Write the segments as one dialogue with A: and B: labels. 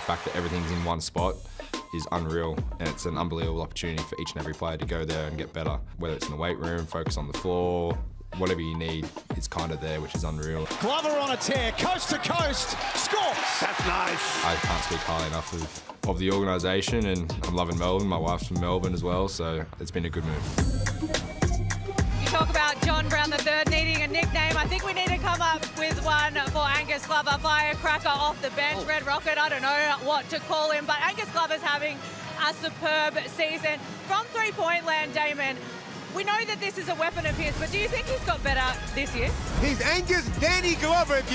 A: fact that everything's in one spot is unreal, and it's an unbelievable opportunity for each and every player to go there and get better, whether it's in the weight room, focus on the floor, whatever you need, it's kind of there, which is unreal.
B: Glover on a tear, coast to coast, scores! That's nice.
A: I can't speak highly enough of the organisation, and I'm loving Melbourne. My wife's from Melbourne as well, so it's been a good move.
C: You talk about John Brown III needing a nickname. I think we need to come up with one for Angus Glover, firecracker off the bench, Red Rocket. I don't know what to call him, but Angus Glover's having a superb season. From three-point land, Damon, we know that this is a weapon of his, but do you think he's got better this year?
D: He's Angus Danny Glover if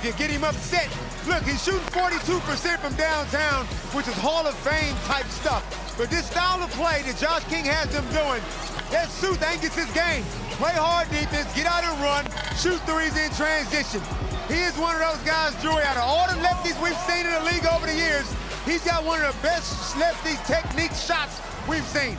D: you get him upset. Look, he's shooting 42% from downtown, which is Hall of Fame type stuff. But this style of play that Josh King has them doing, that suits Angus's game. Play hard defense, get out and run, shoot threes in transition. He is one of those guys, Joey, out of all the lefties we've seen in the league over the years, he's got one of the best lefty technique shots we've seen.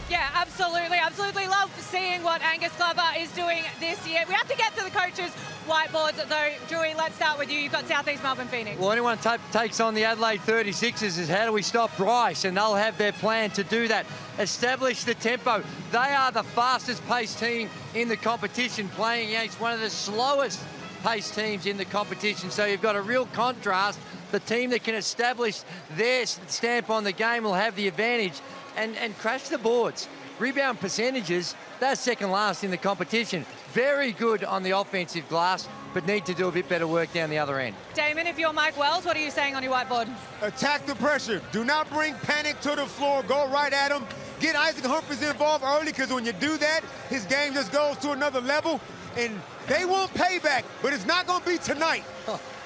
C: Yeah, absolutely. Absolutely love seeing what Angus Glover is doing this year. We have to get to the coaches' whiteboards, though. Drewy, let's start with you. You've got Southeast Melbourne Phoenix.
E: Well, anyone takes on the Adelaide 36ers is how do we stop Bryce? And they'll have their plan to do that. Establish the tempo. They are the fastest-paced team in the competition, playing against one of the slowest-paced teams in the competition. So you've got a real contrast. The team that can establish their stamp on the game will have the advantage. And crash the boards. Rebound percentages, they're second last in the competition. Very good on the offensive glass, but need to do a bit better work down the other end.
C: Damon, if you're Mike Wells, what are you saying on your whiteboard?
D: Attack the pressure. Do not bring panic to the floor. Go right at him. Get Isaac Humphries involved early, because when you do that, his game just goes to another level, and they want payback, but it's not going to be tonight.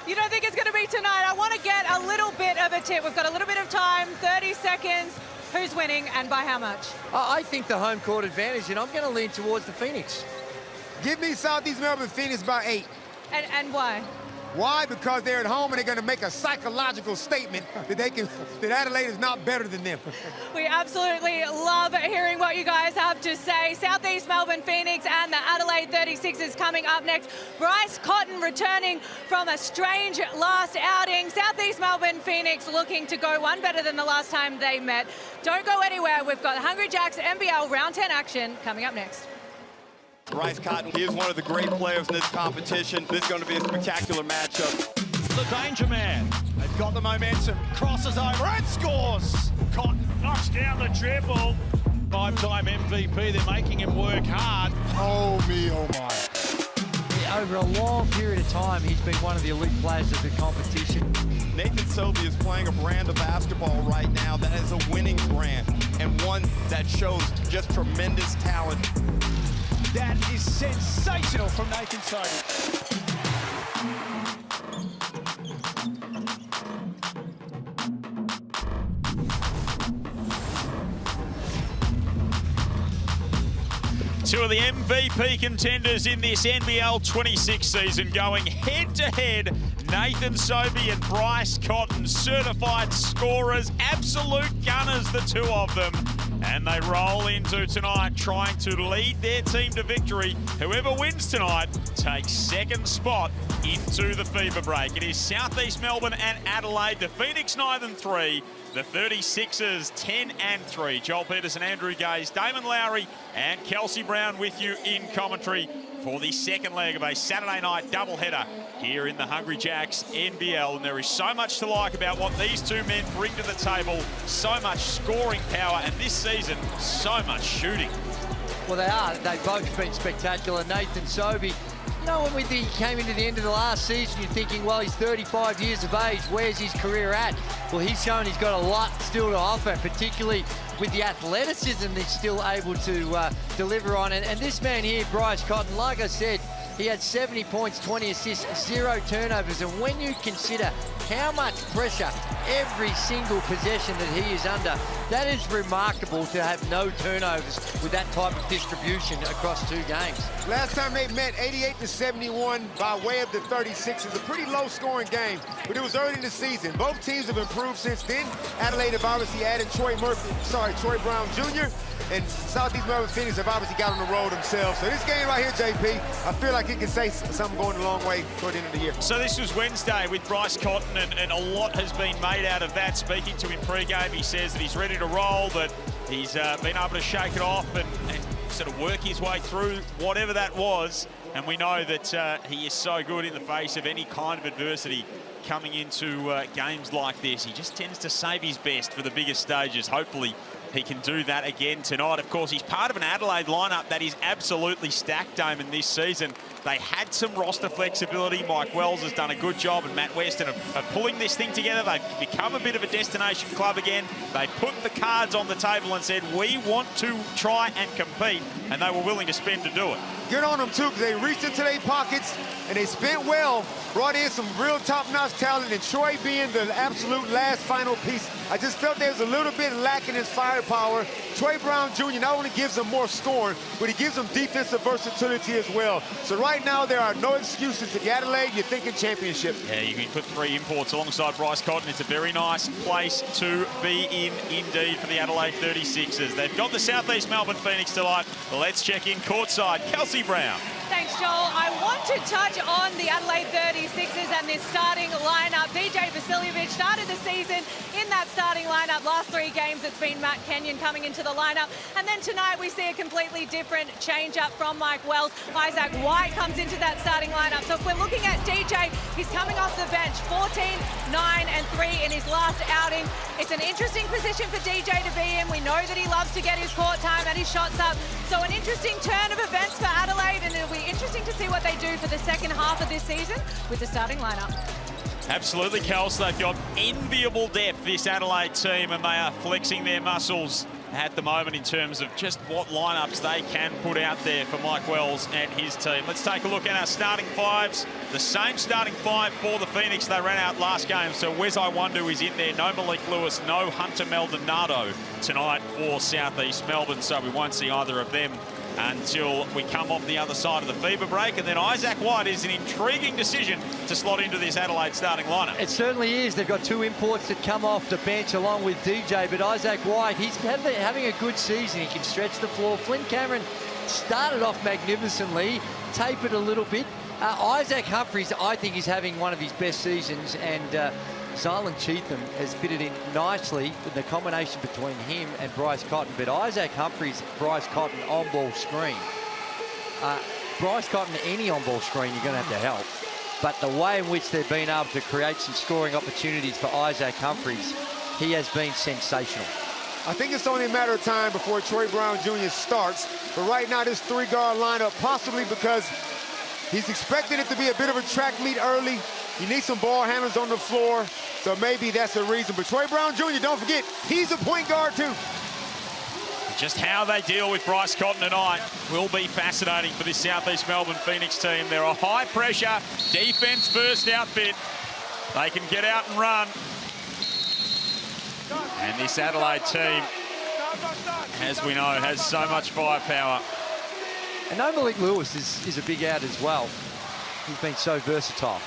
C: You don't think it's going to be tonight? I want to get a little bit of a tip. We've got a little bit of time, 30 seconds. Who's winning and by how much?
E: I think the home court advantage, and I'm going to lean towards the Phoenix.
D: Give me Southeast Melbourne Phoenix by 8.
C: And why?
D: Why? Because they're at home and they're going to make a psychological statement that Adelaide is not better than them.
C: We absolutely love hearing what you guys have to say. Southeast Melbourne Phoenix and the Adelaide 36ers coming up next. Bryce Cotton returning from a strange last outing. Southeast Melbourne Phoenix looking to go one better than the last time they met. Don't go anywhere. We've got Hungry Jacks NBL Round 10 action coming up next.
F: Bryce Cotton, he is one of the great players in this competition. This is going to be a spectacular matchup.
B: The danger man. They've got the momentum. Crosses over and scores. Cotton knocks down the dribble. Five-time MVP. They're making him work hard.
D: Oh me, oh my.
E: Over a long period of time, he's been one of the elite players of the competition.
F: Nathan Sobey is playing a brand of basketball right now that is a winning brand, and one that shows just tremendous talent.
B: That is sensational from Nathan Sobey.
G: Two of the MVP contenders in this NBL 26 season going head-to-head. Nathan Sobey and Bryce Cotton, certified scorers, absolute gunners, the two of them. And they roll into tonight trying to lead their team to victory. Whoever wins tonight takes second spot into the FIBA break. It is Southeast Melbourne and Adelaide, the Phoenix 9-3, the 36ers 10-3. Joel Peterson, Andrew Gaze, Damon Lowry and Kelsey Brown with you in commentary for the second leg of a Saturday night doubleheader here in the Hungry Jacks NBL. And there is so much to like about what these two men bring to the table. So much scoring power, and this season, so much shooting.
E: Well, they are. They've both been spectacular. Nathan Sobey, you know, when he came into the end of the last season, you're thinking, well, he's 35 years of age. Where's his career at? Well, he's shown he's got a lot still to offer, particularly with the athleticism he's still able to deliver on. And this man here, Bryce Cotton, like I said, he had 70 points, 20 assists, 0 turnovers. And when you consider how much pressure every single possession that he is under, that is remarkable to have no turnovers with that type of distribution across 2 games.
D: Last time they met, 88-71 by way of the 36ers. A pretty low-scoring game, but it was early in the season. Both teams have improved since then. Adelaide have obviously added Troy Brown Jr., and Southeast Melbourne Phoenix have obviously got on the road themselves. So this game right here, JP, I feel like like he can say something going a long way toward the end of the year.
G: So this was Wednesday with Bryce Cotton, and a lot has been made out of that. Speaking to him pre-game, he says that he's ready to roll, that he's been able to shake it off and sort of work his way through whatever that was. And we know that he is so good in the face of any kind of adversity coming into games like this. He just tends to save his best for the biggest stages. Hopefully he can do that again tonight. Of course, he's part of an Adelaide lineup that is absolutely stacked, Damon, this season. They had some roster flexibility. Mike Wells has done a good job, and Matt Weston of pulling this thing together. They've become a bit of a destination club again. They put the cards on the table and said, we want to try and compete, and they were willing to spend to do it.
D: Good on them, too, because they reached into their pockets, and they spent well, brought in some real top-notch talent, and Troy being the absolute last final piece. I just felt there was a little bit lacking in firepower. Troy Brown Jr. not only gives them more scoring, but he gives them defensive versatility as well. So right now, there are no excuses. If you're Adelaide, you're thinking championship.
G: Yeah, you can put 3 imports alongside Bryce Cotton. It's a very nice place to be in, indeed, for the Adelaide 36ers. They've got the Southeast Melbourne Phoenix tonight. Let's check in courtside. Kelsey Brown.
C: Thanks, Joel. I want to touch on the Adelaide 36ers and this starting lineup. DJ Vasiljevic started the season in that starting lineup. Last 3 games, it's been Matt Kenyon coming into the lineup. And then tonight, we see a completely different change-up from Mike Wells. Isaac White comes into that starting lineup. So if we're looking at DJ, he's coming off the bench, 14, 9, and 3 in his last outing. It's an interesting position for DJ to be in. We know that he loves to get his court time and his shots up. So an interesting turn of events for Adelaide, and it'll be interesting to see what they do for the second half of this season with the starting lineup.
G: Absolutely, Kels. They've got enviable depth, this Adelaide team, and they are flexing their muscles at the moment in terms of just what lineups they can put out there for Mike Wells and his team. Let's take a look at our starting fives. The same starting 5 for the Phoenix they ran out last game. So Wes Iwundu is in there. No Malik Lewis, no Hunter Maldonado tonight for Southeast Melbourne. So we won't see either of them until we come off the other side of the FIBA break. And then Isaac White is an intriguing decision to slot into this Adelaide starting lineup.
E: It certainly is. They've got 2 imports that come off the bench along with DJ, but Isaac White, he's having a good season. He can stretch the floor. Flynn Cameron started off magnificently, tapered a little bit. Isaac Humphries, I think, is having one of his best seasons, and Zylan Cheatham has fitted in nicely with the combination between him and Bryce Cotton. But Isaac Humphries, Bryce Cotton on-ball screen. Bryce Cotton, any on-ball screen, you're going to have to help. But the way in which they've been able to create some scoring opportunities for Isaac Humphries, he has been sensational.
D: I think it's only a matter of time before Troy Brown Jr. starts. But right now, this 3-guard lineup, possibly because he's expecting it to be a bit of a track meet early. He needs some ball handlers on the floor, so maybe that's the reason. But Troy Brown Jr., don't forget, he's a point guard too.
G: Just how they deal with Bryce Cotton tonight will be fascinating for this Southeast Melbourne Phoenix team. They're a high-pressure, defense-first outfit. They can get out and run. And this Adelaide team, as we know, has so much firepower.
E: And no Malik Lewis is a big out as well. He's been so versatile.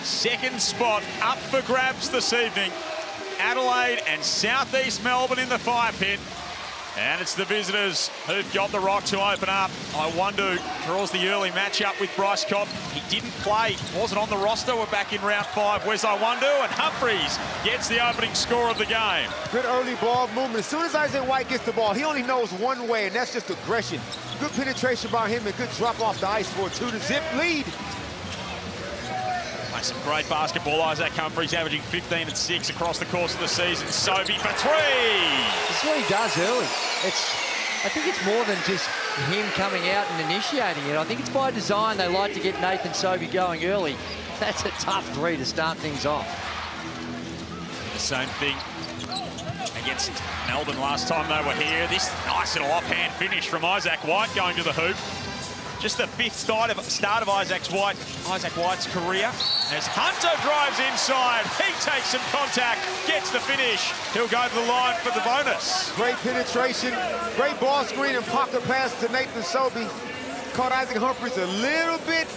G: Second spot up for grabs this evening. Adelaide and Southeast Melbourne in the fire pit. And it's the visitors who've got the rock to open up. Iwundu draws the early matchup with Bryce Cotton. He didn't play, wasn't on the roster. We're back in round 5. Where's Iwundu? And Humphries gets the opening score of the game.
D: Good early ball movement. As soon as Isaac White gets the ball, he only knows one way, and that's just aggression. Good penetration by him and good drop off the ice for a 2-0 lead.
G: Play some great basketball. Isaac Humphries averaging 15 and 6 across the course of the season. Sobey for 3.
E: This is what he does early. I think it's more than just him coming out and initiating it. I think it's by design. They like to get Nathan Sobey going early. That's a tough 3 to start things off.
G: The same thing against Melbourne last time they were here. This nice little offhand finish from Isaac White going to the hoop. Just the 5th start of Isaac White's career. As Hunter drives inside, he takes some contact, gets the finish. He'll go to the line for the bonus.
D: Great penetration, great ball screen and pocket pass to Nathan Sobey. Caught Isaac Humphries a little bit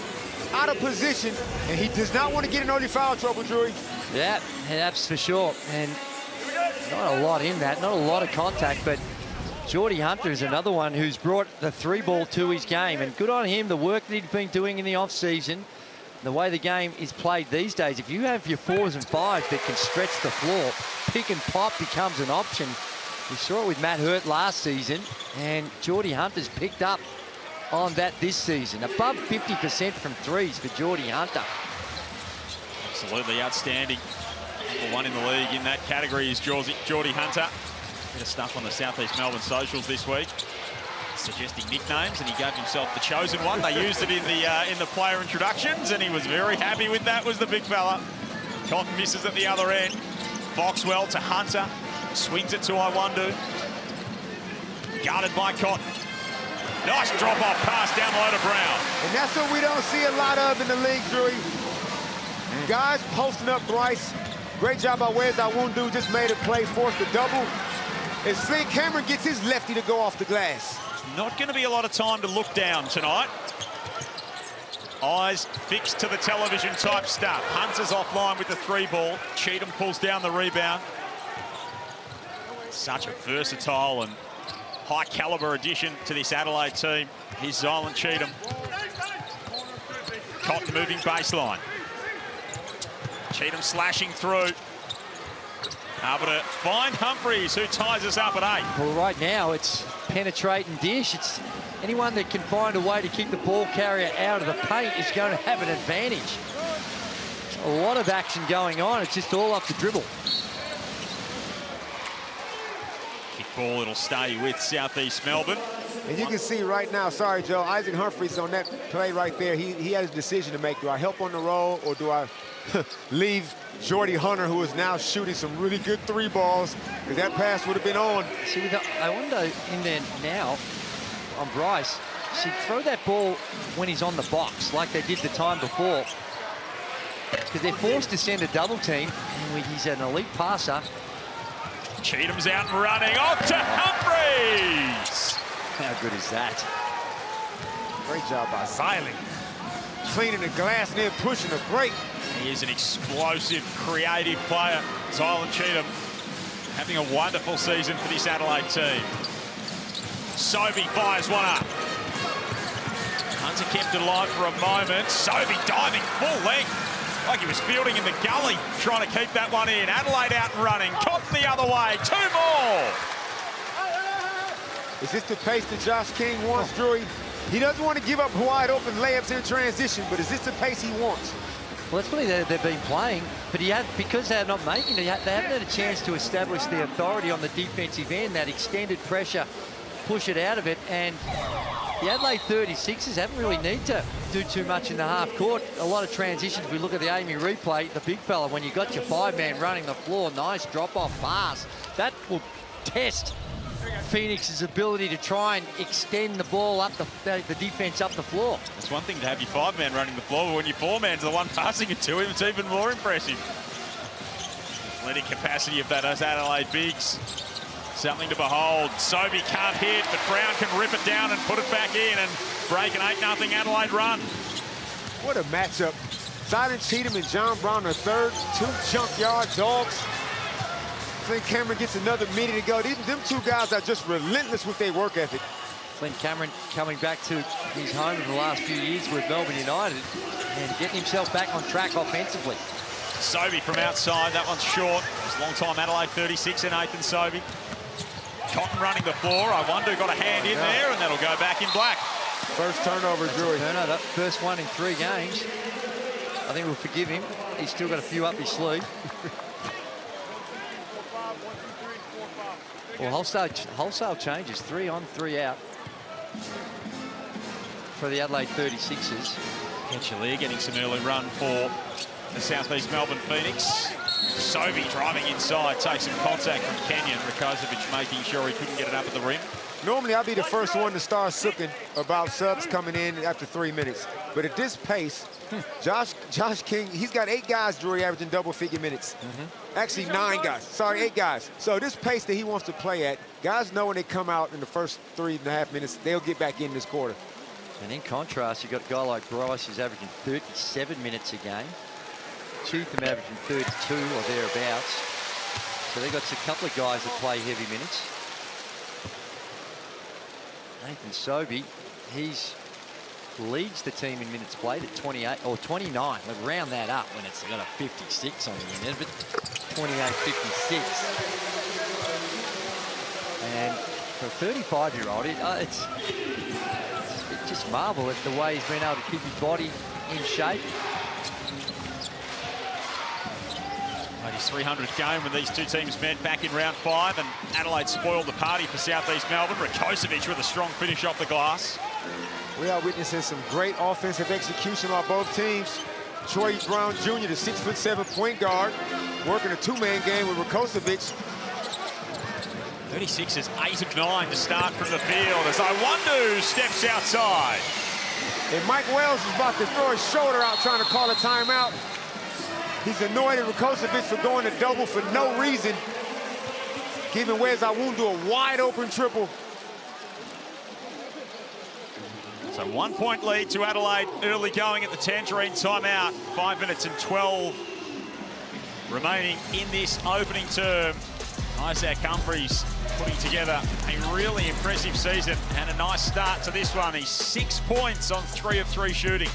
D: out of position, and he does not want to get in early foul trouble, Drew.
E: Yeah, that's for sure. And not a lot in that, not a lot of contact, but Geordie Hunter is another one who's brought the 3-ball to his game, and good on him, the work that he's been doing in the off-season, the way the game is played these days. If you have your 4s and 5s that can stretch the floor, pick and pop becomes an option. We saw it with Matt Hurt last season, and Geordie Hunter's picked up on that this season. Above 50% from threes for Geordie Hunter.
G: Absolutely outstanding. Number 1 in the league in that category is Geordie Hunter. Bit of stuff on the Southeast Melbourne socials this week, suggesting nicknames, and he gave himself the chosen one. They used it in the player introductions, and he was very happy with that. Was the big fella. Cotton misses at the other end. Foxwell to Hunter, swings it to Iwundu. Guarded by Cotton. Nice drop-off pass down low to Brown.
D: And that's what we don't see a lot of in the league, Drew. Guys posting up Bryce. Great job by Wes Iwundu, just made a play, forced a double. And Flynn Cameron gets his lefty to go off the glass.
G: Not going to be a lot of time to look down tonight. Eyes fixed to the television type stuff. Hunter's offline with the 3-ball. Cheatham pulls down the rebound. Such a versatile and high caliber addition to this Adelaide team. Here's Zylan Cheatham. Cotton moving baseline. Cheatham slashing through. Able to find Humphreys, who ties us up at 8.
E: Well, right now it's penetrate and dish. It's anyone that can find a way to keep the ball carrier out of the paint is going to have an advantage. A lot of action going on. It's just all off the dribble.
G: Kick ball, it'll stay with Southeast Melbourne.
D: And you can see right now, sorry, Joe, Isaac Humphreys on that play right there, he had a decision to make. Do I help on the roll, or do I leave Geordie Hunter, who is now shooting some really good 3 balls, because that pass would have been on.
E: See, I wonder in there now on Bryce, should throw that ball when he's on the box, like they did the time before. Because they're forced to send a double team, and he's an elite passer.
G: Cheatham's out and running, off to Humphreys!
E: How good is that?
D: Great job by Zylan. Cleaning the glass and then pushing the break.
G: He is an explosive, creative player. Zylan Cheatham having a wonderful season for this Adelaide team. Sobey fires one up. Hunter kept it alive for a moment. Sobey diving full length, like he was fielding in the gully, trying to keep that one in. Adelaide out and running. Cotton the other way. 2 more.
D: Is this the pace that Josh King wants, Drew? He doesn't want to give up wide open layups in transition, but is this the pace he wants?
E: Well, that's what they've been playing, but because they're not making it, they haven't had a chance to establish the authority on the defensive end, that extended pressure, push it out of it, and the Adelaide 36ers haven't really need to do too much in the half court. A lot of transitions. If we look at the Amy replay, the big fella, when you got your 5-man running the floor, nice drop-off pass. That will test Phoenix's ability to try and extend the ball up the defense up the floor.
G: It's one thing to have your 5-man running the floor, but when your 4-man's the one passing it to him, it's even more impressive. Athletic capacity of that as Adelaide bigs. Something to behold. Sobey can't hit, but Brown can rip it down and put it back in and break an 8-0 Adelaide run.
D: What a matchup. Zylan Cheatham and John Brown are third, 2 junkyard dogs. Flynn Cameron gets another minute to go. Them 2 guys are just relentless with their work ethic.
E: Flynn Cameron coming back to his home in the last few years with Melbourne United and getting himself back on track offensively.
G: Sobey from outside, that one's short. It's a long time Adelaide 36 and Nathan Sobey. Cotton running the floor. Iwundu got a hand in there, and that'll go back in black.
D: First turnover, Drew.
E: Turnover, first one in 3 games. I think we'll forgive him. He's still got a few up his sleeve. Well, wholesale changes, 3 on, 3 out for the Adelaide 36ers.
G: Ketchalier getting some early run for the Southeast Melbourne Phoenix. Sobey driving inside, takes some contact from Kenyon. Rakozovic making sure he couldn't get it up at the rim.
D: Normally, I'll be the first one to start sooking about subs coming in after 3 minutes. But at this pace, Josh King, he's got 8 guys, Drew, averaging double-figure minutes. Actually, 9 guys. Sorry, 8 guys. So this pace that he wants to play at, guys know when they come out in the first 3.5 minutes, they'll get back in this quarter.
E: And in contrast, you've got a guy like Bryce who's averaging 37 minutes a game. Cheatham averaging 32 or thereabouts. So they've got a couple of guys that play heavy minutes. Nathan Sobey, he's leads the team in minutes played at 28 or 29. We'll round that up when it's got a 56 on the end, but 28-56. And for a 35-year-old, it's just marvel at the way he's been able to keep his body in shape.
G: His 300th game when these two teams met back in round 5, and Adelaide spoiled the party for South East Melbourne. Rakocevic with a strong finish off the glass.
D: We are witnessing some great offensive execution by both teams. Troy Brown Jr., the 6'7" point guard, working a two-man game with Rakocevic.
G: 36 is 8 of 9 to start from the field as Iwundu steps outside.
D: And Mike Wells is about to throw his shoulder out trying to call a timeout. He's annoyed at Rakocevic for going to double for no reason, giving Wes Iwundu a wide open triple.
G: So 1 point lead to Adelaide early going at the Tangerine timeout. 5 minutes and 12 remaining in this opening term. Isaac Humphries putting together a really impressive season and a nice start to this one. He's 6 points on 3 of 3 shooting.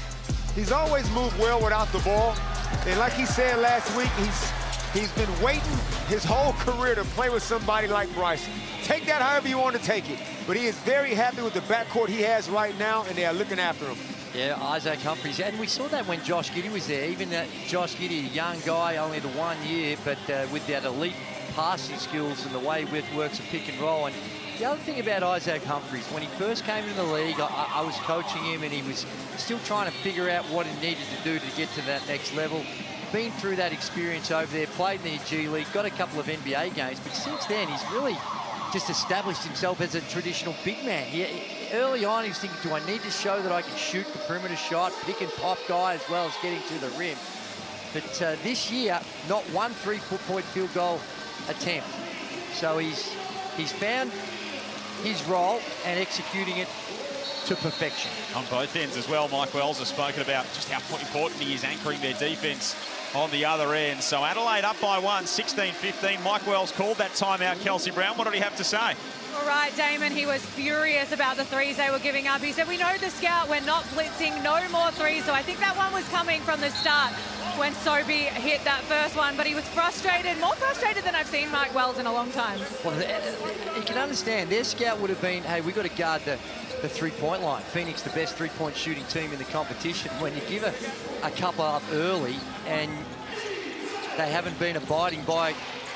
D: He's always moved well without the ball. And like he said last week, he's been waiting his whole career to play with somebody like Bryce. Take that however you want to take it. But he is very happy with the backcourt he has right now, and they are looking after him.
E: Yeah, Isaac Humphries. And we saw that when Josh Giddey was there. Even Josh Giddey, a young guy, only the 1 year, but with that elite passing skills and the way it works a pick and roll. And the other thing about Isaac Humphries, when he first came in the league, I was coaching him and he was still trying to figure out what he needed to do to get to that next level. Been through that experience over there, played in the G League, got a couple of NBA games, but since then he's really just established himself as a traditional big man. Early on he was thinking, do I need to show that I can shoot the perimeter shot, pick and pop guy as well as getting to the rim? But this year, not one 3-point field goal attempt. So he's found his role and executing it to perfection.
G: On both ends as well, Mike Wells has spoken about just how important he is anchoring their defence on the other end. So Adelaide up by 1, 16-15. Mike Wells called that timeout, Kelsey Brown. What did he have to say?
C: All right, Damon, he was furious about the threes they were giving up. He said, we know the scout, we're not blitzing, no more threes. So I think that one was coming from the start when Sobey hit that first one, but he was frustrated, more frustrated than I've seen Mike Wells in a long time.
E: Well, you can understand, their scout would have been, hey, we've got to guard the 3-point line. Phoenix, the best 3-point shooting team in the competition. When you give a couple up early and they haven't been abiding by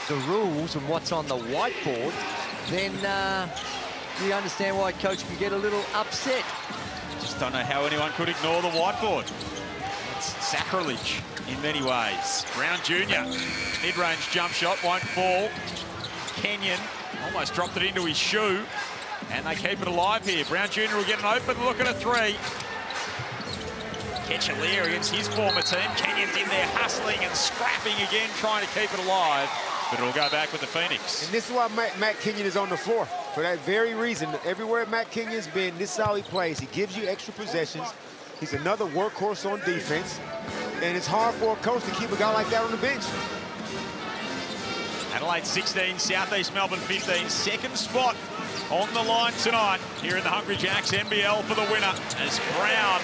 E: the rules and what's on the whiteboard, then you understand why a coach can get a little upset.
G: Just don't know how anyone could ignore the whiteboard. It's sacrilege in many ways. Brown Jr. mid-range jump shot won't fall. Kenyon almost dropped it into his shoe, and they keep it alive here. Brown Jr. will get an open look at a 3. Ketchalier against his former team. Kenyon's in there hustling and scrapping again, trying to keep it alive, but it'll go back with the Phoenix.
D: And this is why Matt Kenyon is on the floor. For that very reason, everywhere Matt Kenyon's been, this is how he plays. He gives you extra possessions. He's another workhorse on defense, and it's hard for a coach to keep a guy like that on the bench.
G: Adelaide 16, South East Melbourne 15. Second spot on the line tonight here in the Hungry Jacks NBL for the winner, as Brown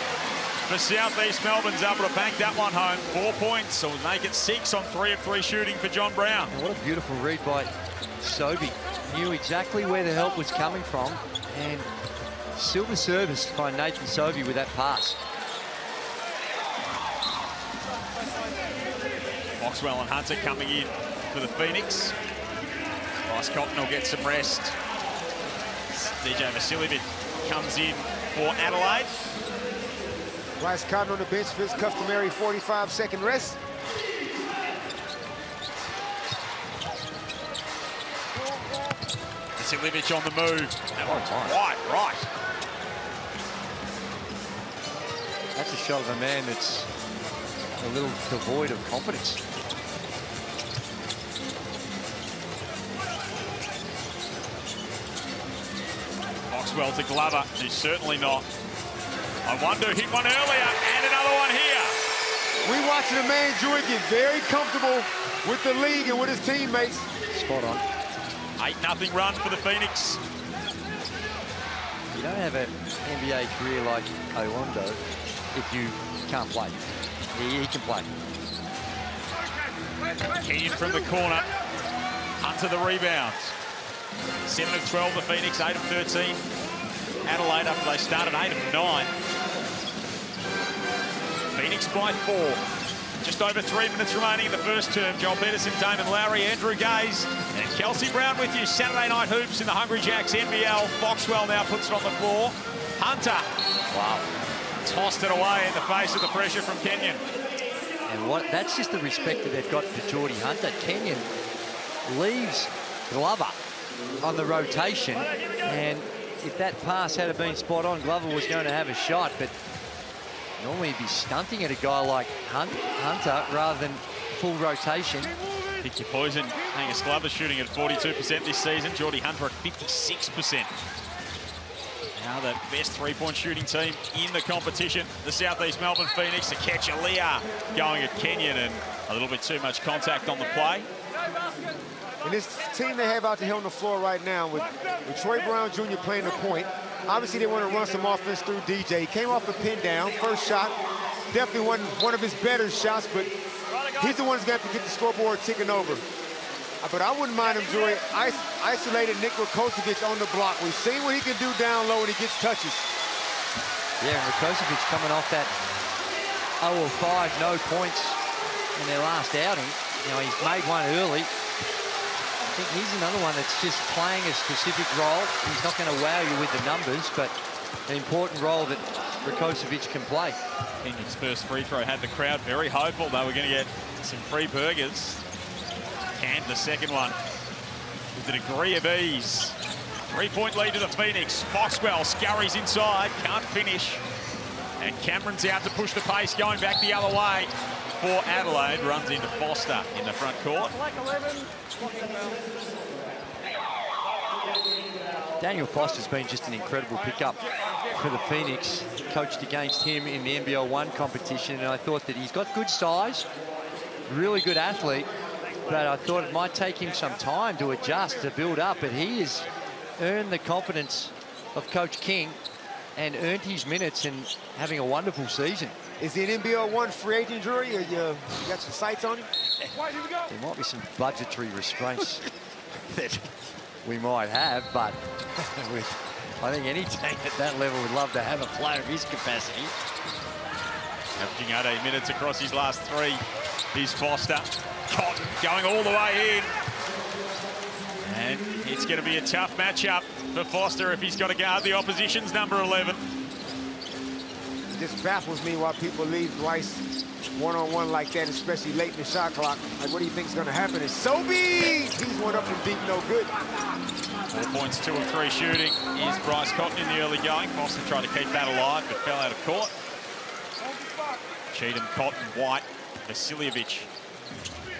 G: for South East Melbourne's able to bank that one home. 4 points, so we'll make it 6 on 3 of 3 shooting for John Brown.
E: And what a beautiful read by Sobey. Knew exactly where the help was coming from, and silver service by Nathan Sobey with that pass.
G: Foxwell and Hunter coming in for the Phoenix. Bryce Cotton will get some rest. DJ Vasiljevic comes in for Adelaide.
D: Bryce Cotton on the bench for his customary 45-second rest.
G: Vasiljevic on the move. That one's right.
E: That's a shot of a man that's a little devoid of confidence.
G: Foxwell to Glover, who's certainly not. Iwundu hit one earlier, and another one here.
D: We watching a man, Drew, get very comfortable with the league and with his teammates.
E: Spot on.
G: 8-0 run for the Phoenix.
E: You don't have an NBA career like Owundo if you can't play. He can play.
G: Kenyon from the corner. Hunter the rebound. 7 of 12 the Phoenix, 8 of 13. Adelaide after they started 8 of 9. Phoenix by 4. Just over 3 minutes remaining in the first term. Joel Peterson, Damon Lowry, Andrew Gaze, and Kelsey Brown with you. Saturday night hoops in the Hungry Jacks NBL. Foxwell now puts it on the floor. Hunter. Wow. Tossed it away in the face of the pressure from Kenyon.
E: And that's just the respect that they've got for Geordie Hunter. Kenyon leaves Glover on the rotation, and if that pass had been spot on, Glover was going to have a shot, but normally he'd be stunting at a guy like Hunter rather than full rotation.
G: Pick your poison. Angus Glover shooting at 42% this season. Geordie Hunter at 56%. Now the best three-point shooting team in the competition, the Southeast Melbourne Phoenix. To catch Aaliyah going at Kenyon, and a little bit too much contact on the play.
D: And this team they have out here on the floor right now with Troy Brown Jr. playing the point. Obviously, they want to run some offense through DJ. He came off a pin down. First shot, definitely wasn't one of his better shots, but he's the one who's got to get the scoreboard ticking over. But I wouldn't mind him, Joey. Isolated Nick Rakocevic on the block. We've seen what he can do down low when he gets touches.
E: Yeah, and Rakocevic coming off that 0 of 5, no points in their last outing. You know, he's made one early. I think he's another one that's just playing a specific role. He's not going to wow you with the numbers, but an important role that Rakocevic can play.
G: Kenyon's first free throw had the crowd very hopeful they were going to get some free burgers. And the second one with a degree of ease. 3-point lead to the Phoenix. Foxwell scurries inside, can't finish. And Cameron's out to push the pace, going back the other way for Adelaide. Runs into Foster in the front court.
E: Daniel Foster's been just an incredible pickup for the Phoenix. Coached against him in the NBL 1 competition, and I thought that he's got good size, really good athlete, but I thought it might take him some time to adjust, to build up, but he has earned the confidence of Coach King and earned his minutes and having a wonderful season.
D: Is he an NBL 1 free agent, Drury, or you got some sights on him?
E: There might be some budgetary restraints that we might have, but I think any team at that level would love to have a player of his capacity.
G: Averaging 18 minutes across his last 3 is Foster. Cotton going all the way in. And it's going to be a tough matchup for Foster if he's got to guard the opposition's number 11.
D: It just baffles me why people leave Bryce one-on-one like that, especially late in the shot clock. Like, what do you think is going to happen? Is Sobey! He's one up from deep, no good.
G: 4 points, 2 of 3 shooting is Bryce Cotton in the early going. Foster tried to keep that alive, but fell out of court. Cheatham, Cotton, White, Vasiljevic,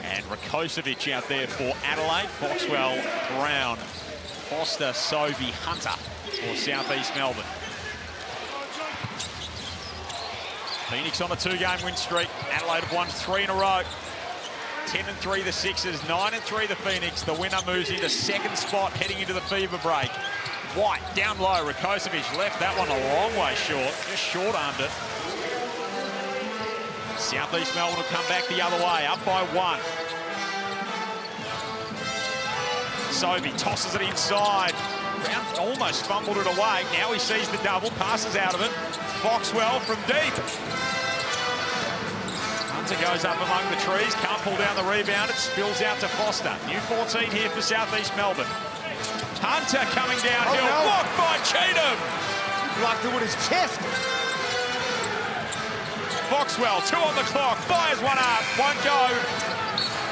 G: and Rakocevic out there for Adelaide. Foxwell, Brown, Foster, Sobey, Hunter for Southeast Melbourne. Phoenix on a 2-game win streak. Adelaide have won 3 in a row. 10-3 the Sixers, 9-3 the Phoenix. The winner moves into second spot heading into the fever break. White down low. Rakocevic left that one a long way short. Just short-armed it. Southeast Melbourne will come back the other way, up by 1. Sobey tosses it inside. Brown almost fumbled it away. Now he sees the double, passes out of it. Foxwell from deep. Hunter goes up among the trees, can't pull down the rebound. It spills out to Foster. New 14 here for Southeast Melbourne. Hunter coming downhill, blocked by Cheatham.
D: Blocked it with his chest.
G: Foxwell, 2 on the clock, fires one up, won't go.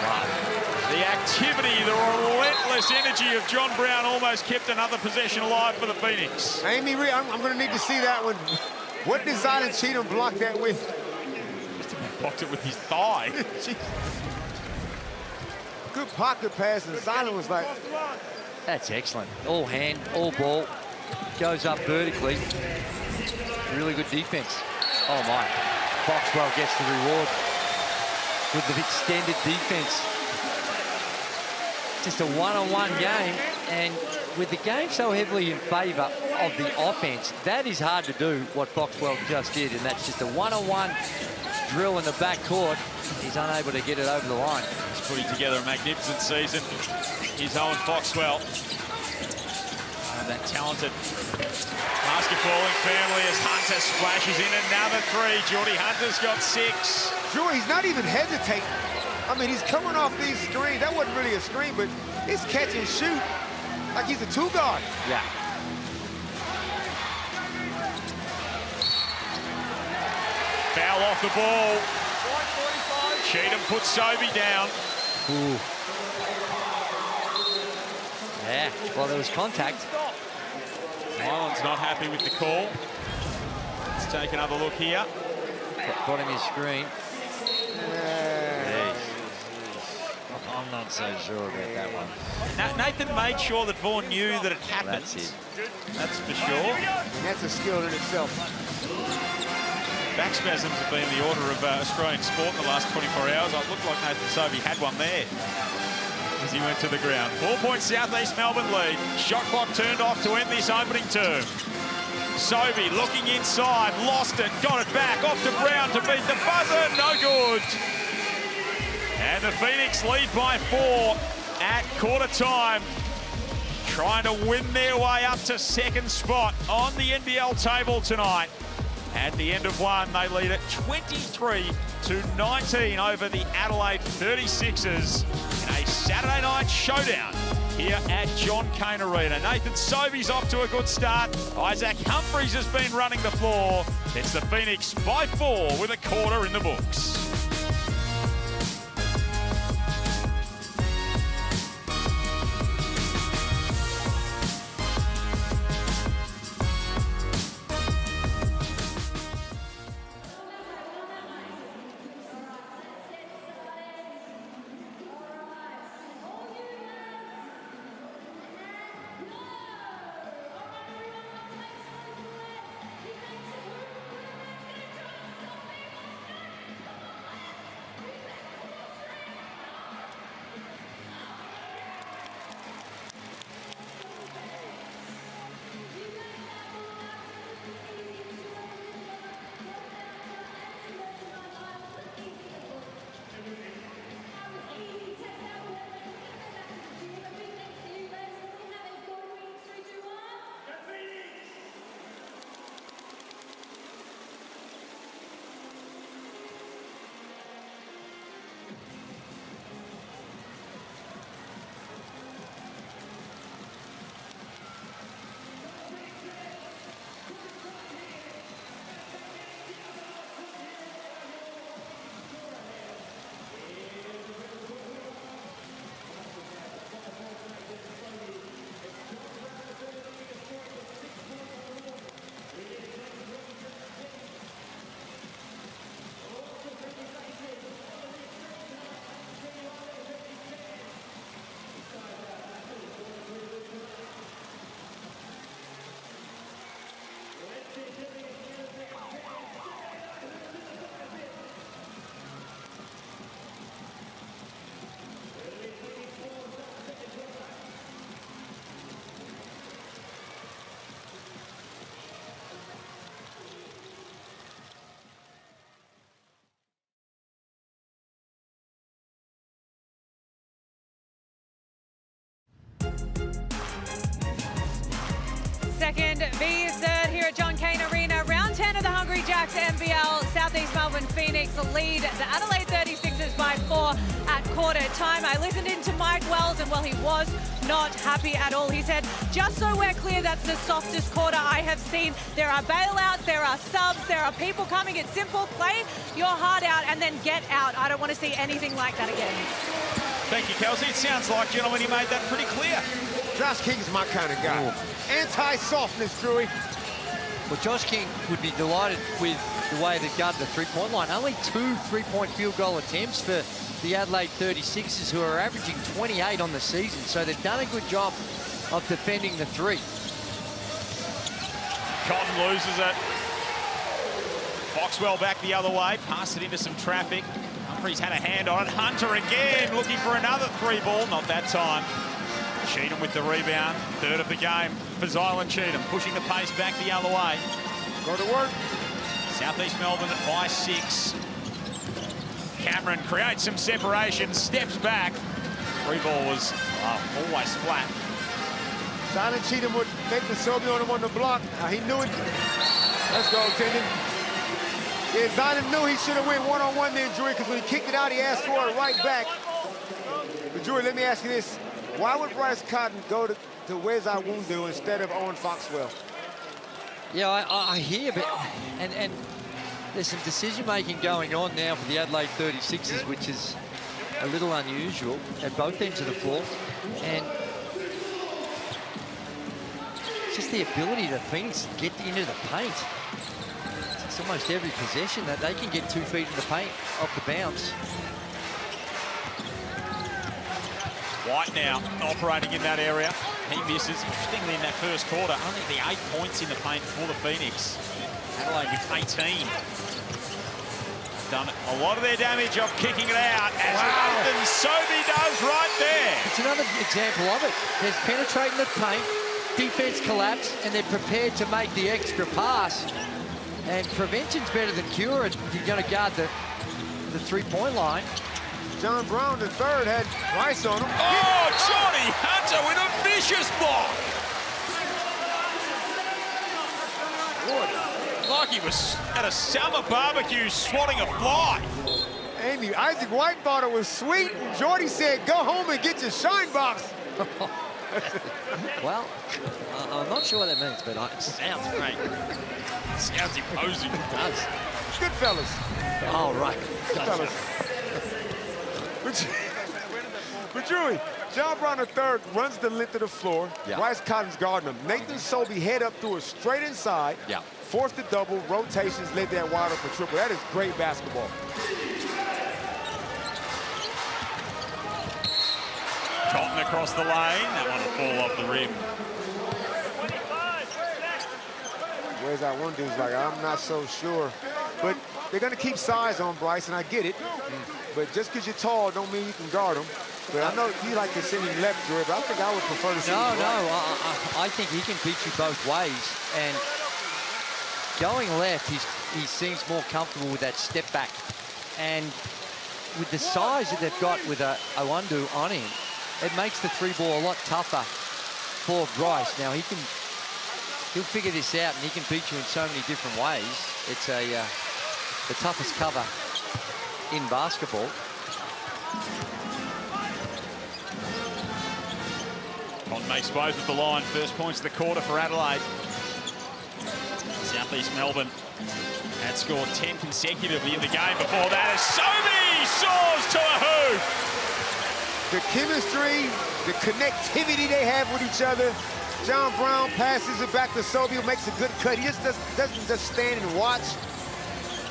G: Wow. The activity, the relentless energy of John Brown almost kept another possession alive for the Phoenix.
D: Amy Reed, I'm going to need to see that one. What did Zion Cheatham block that with?
G: Blocked it with his thigh.
D: Good pocket pass, and Zion was like...
E: That's excellent. All hand, all ball. Goes up vertically. Really good defense. Oh, my. Foxwell gets the reward with the extended defense. just a one-on-one game, and with the game so heavily in favour of the offense, that is hard to do what Foxwell just did, and that's just a one-on-one drill in the backcourt. He's unable to get it over the line.
G: He's putting together a magnificent season. He's Owen Foxwell. That talented basketballing family as Hunter splashes in another three. Geordie Hunter's got 6.
D: Drew, he's not even hesitating. I mean, he's coming off these screens. That wasn't really a screen, but he's catch and shoot like he's a 2-guard.
E: Yeah.
G: Foul off the ball. Cheatham puts Sobey down.
E: Ooh. Yeah, well, there was contact.
G: Island's not happy with the call. Let's take another look here.
E: Got him his screen. I'm not so sure about that one.
G: Nathan made sure that Vaughan knew that it happened.
E: That's it.
G: That's for sure.
D: And that's a skill in itself.
G: Back spasms have been the order of Australian sport in the last 24 hours. It looked like Nathan Sobey had one there as he went to the ground. 4-point South East Melbourne lead. Shot clock turned off to end this opening term. Sobey looking inside, lost it, got it back, off to Brown to beat the buzzer, no good. And the Phoenix lead by 4 at quarter time. Trying to win their way up to second spot on the NBL table tonight. At the end of one, they lead at 23-19 over the Adelaide 36ers in a Saturday night showdown here at John Cain Arena. Nathan Sobey's off to a good start. Isaac Humphries has been running the floor. It's the Phoenix by 4 with a quarter in the books.
C: Second v third here at John Cain Arena. Round 10 of the Hungry Jacks NBL. South East Melbourne Phoenix lead the Adelaide 36ers by 4 at quarter time. I listened in to Mike Wells, and well, he was not happy at all. He said, just so we're clear, that's the softest quarter I have seen. There are bailouts, there are subs, there are people coming. It's simple. Play your heart out and then get out. I don't want to see anything like that again.
G: Thank you, Kelsey. It sounds like, gentlemen, he made that pretty clear.
D: Josh King's my kind of guy. Anti-softness, Drewy.
E: Well, Josh King would be delighted with the way they've guarded the three-point line. Only 2 three-point field goal attempts for the Adelaide 36ers, who are averaging 28 on the season. So they've done a good job of defending the three.
G: Cotton loses it. Foxwell back the other way, passed it into some traffic. Humphries had a hand on it. Hunter again looking for another 3-ball. Not that time. Cheatham with the rebound. Third of the game for Zylan Cheatham. Pushing the pace back the other way.
D: Go to work.
G: Southeast Melbourne by 6. Cameron creates some separation, steps back. 3-ball was always flat.
D: Zylan Cheatham would make the Sobey on him on the block. He knew it. Let's go, Tendon. Yeah, Zylan knew he should have went one-on-one there, Drew, because when he kicked it out, he asked for it right back. But, Drew, let me ask you this. Why would Bryce Cotton go to Wes Iwundu instead of Owen Foxwell?
E: Yeah, I hear, but and there's some decision-making going on now for the Adelaide 36ers, which is a little unusual at both ends of the floor. And it's just the ability of the Phoenix to get into the paint. It's almost every possession that they can get 2 feet in the paint off the bounce.
G: White now operating in that area. He misses. Interestingly, in that first quarter, only the 8 points in the paint for the Phoenix. Adelaide with 18. Done a lot of their damage off kicking it out, as Nathan Sobey does right there.
E: It's another example of it. There's penetrating the paint, defense collapse, and they're prepared to make the extra pass. And prevention's better than cure if you're going to guard the 3-point line.
D: John Brown, the third, had Rice on him.
G: Oh, Johnny Hunter with a vicious block. Like he was at a summer barbecue swatting a fly.
D: Amy, Isaac White thought it was sweet, and Jordy said, go home and get your shine box.
E: Well, I'm not sure what that means, but it sounds great.
G: Sounds imposing.
E: It does.
D: Good fellas.
E: Oh, right.
D: Good fellas. But Drewy, John Brown III runs the length of the floor.
E: Yeah.
D: Bryce Cotton's guarding him. Nathan Sobey head up through it straight inside.
E: Yeah.
D: Forced the double, rotations, led that wide open triple. That is great basketball.
G: Cotton across the lane. That one will fall off the rim.
D: Where's that one dude's like, I'm not so sure. But they're going to keep size on Bryce, and I get it. But just because you're tall don't mean you can guard him. But I know you like to send him left, Drew, but I think I would prefer to see him right.
E: I think he can beat you both ways. And going left, he seems more comfortable with that step back. And with the size that they've got with Iwundu on him, it makes the 3-ball a lot tougher for Bryce. Now, he'll figure this out, and he can beat you in so many different ways. It's the toughest cover in basketball.
G: Cotton makes both at the line. First points of the quarter for Adelaide. Southeast Melbourne had scored 10 consecutively in the game before that as Sobey soars to a hoop.
D: The chemistry, the connectivity they have with each other. John Brown passes it back to Sobey, who makes a good cut. He just doesn't just stand and watch.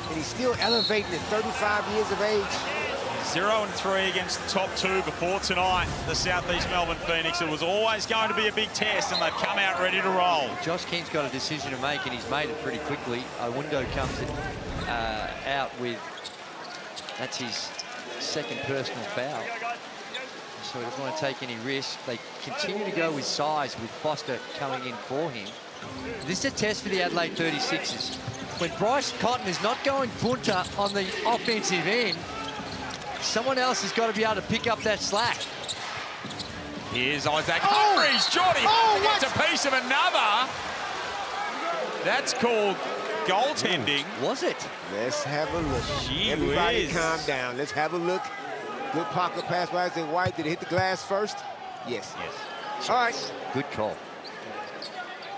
D: And he's still elevating at 35 years of age.
G: 0-3 against the top 2 before tonight. The Southeast Melbourne Phoenix. It was always going to be a big test, and they've come out ready to roll.
E: Josh King's got a decision to make, and he's made it pretty quickly. Iwundu comes out with, that's his second personal foul. So he doesn't want to take any risk. They continue to go with size, with Foster coming in for him. This is a test for the Adelaide 36ers. When Bryce Cotton is not going bunter on the offensive end, someone else has got to be able to pick up that slack.
G: Here's Isaac Humphries. Jordy gets a piece of another. That's called goaltending.
E: Was it?
D: Let's have a look.
G: Gee
D: Everybody
G: whiz.
D: calm down. Let's have a look. Good pocket pass by Isaac White. Did it hit the glass first? Yes.
E: Yes.
D: All right.
E: Good call.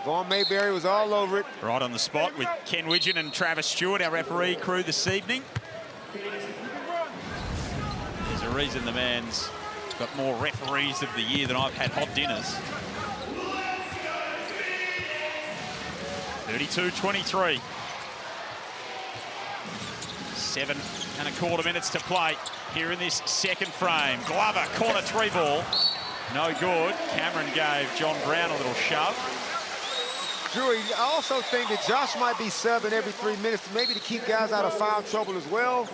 D: Vaughn Mayberry was all over it.
G: Right on the spot with Ken Widgeon and Travis Stewart, our referee crew this evening. There's a reason the man's got more referees of the year than I've had hot dinners. 32-23. 7.25 minutes to play here in this second frame. Glover, corner 3-ball. No good. Cameron gave John Brown a little shove.
D: Drew, I also think that Josh might be subbing every 3 minutes, maybe to keep guys out of foul trouble as well.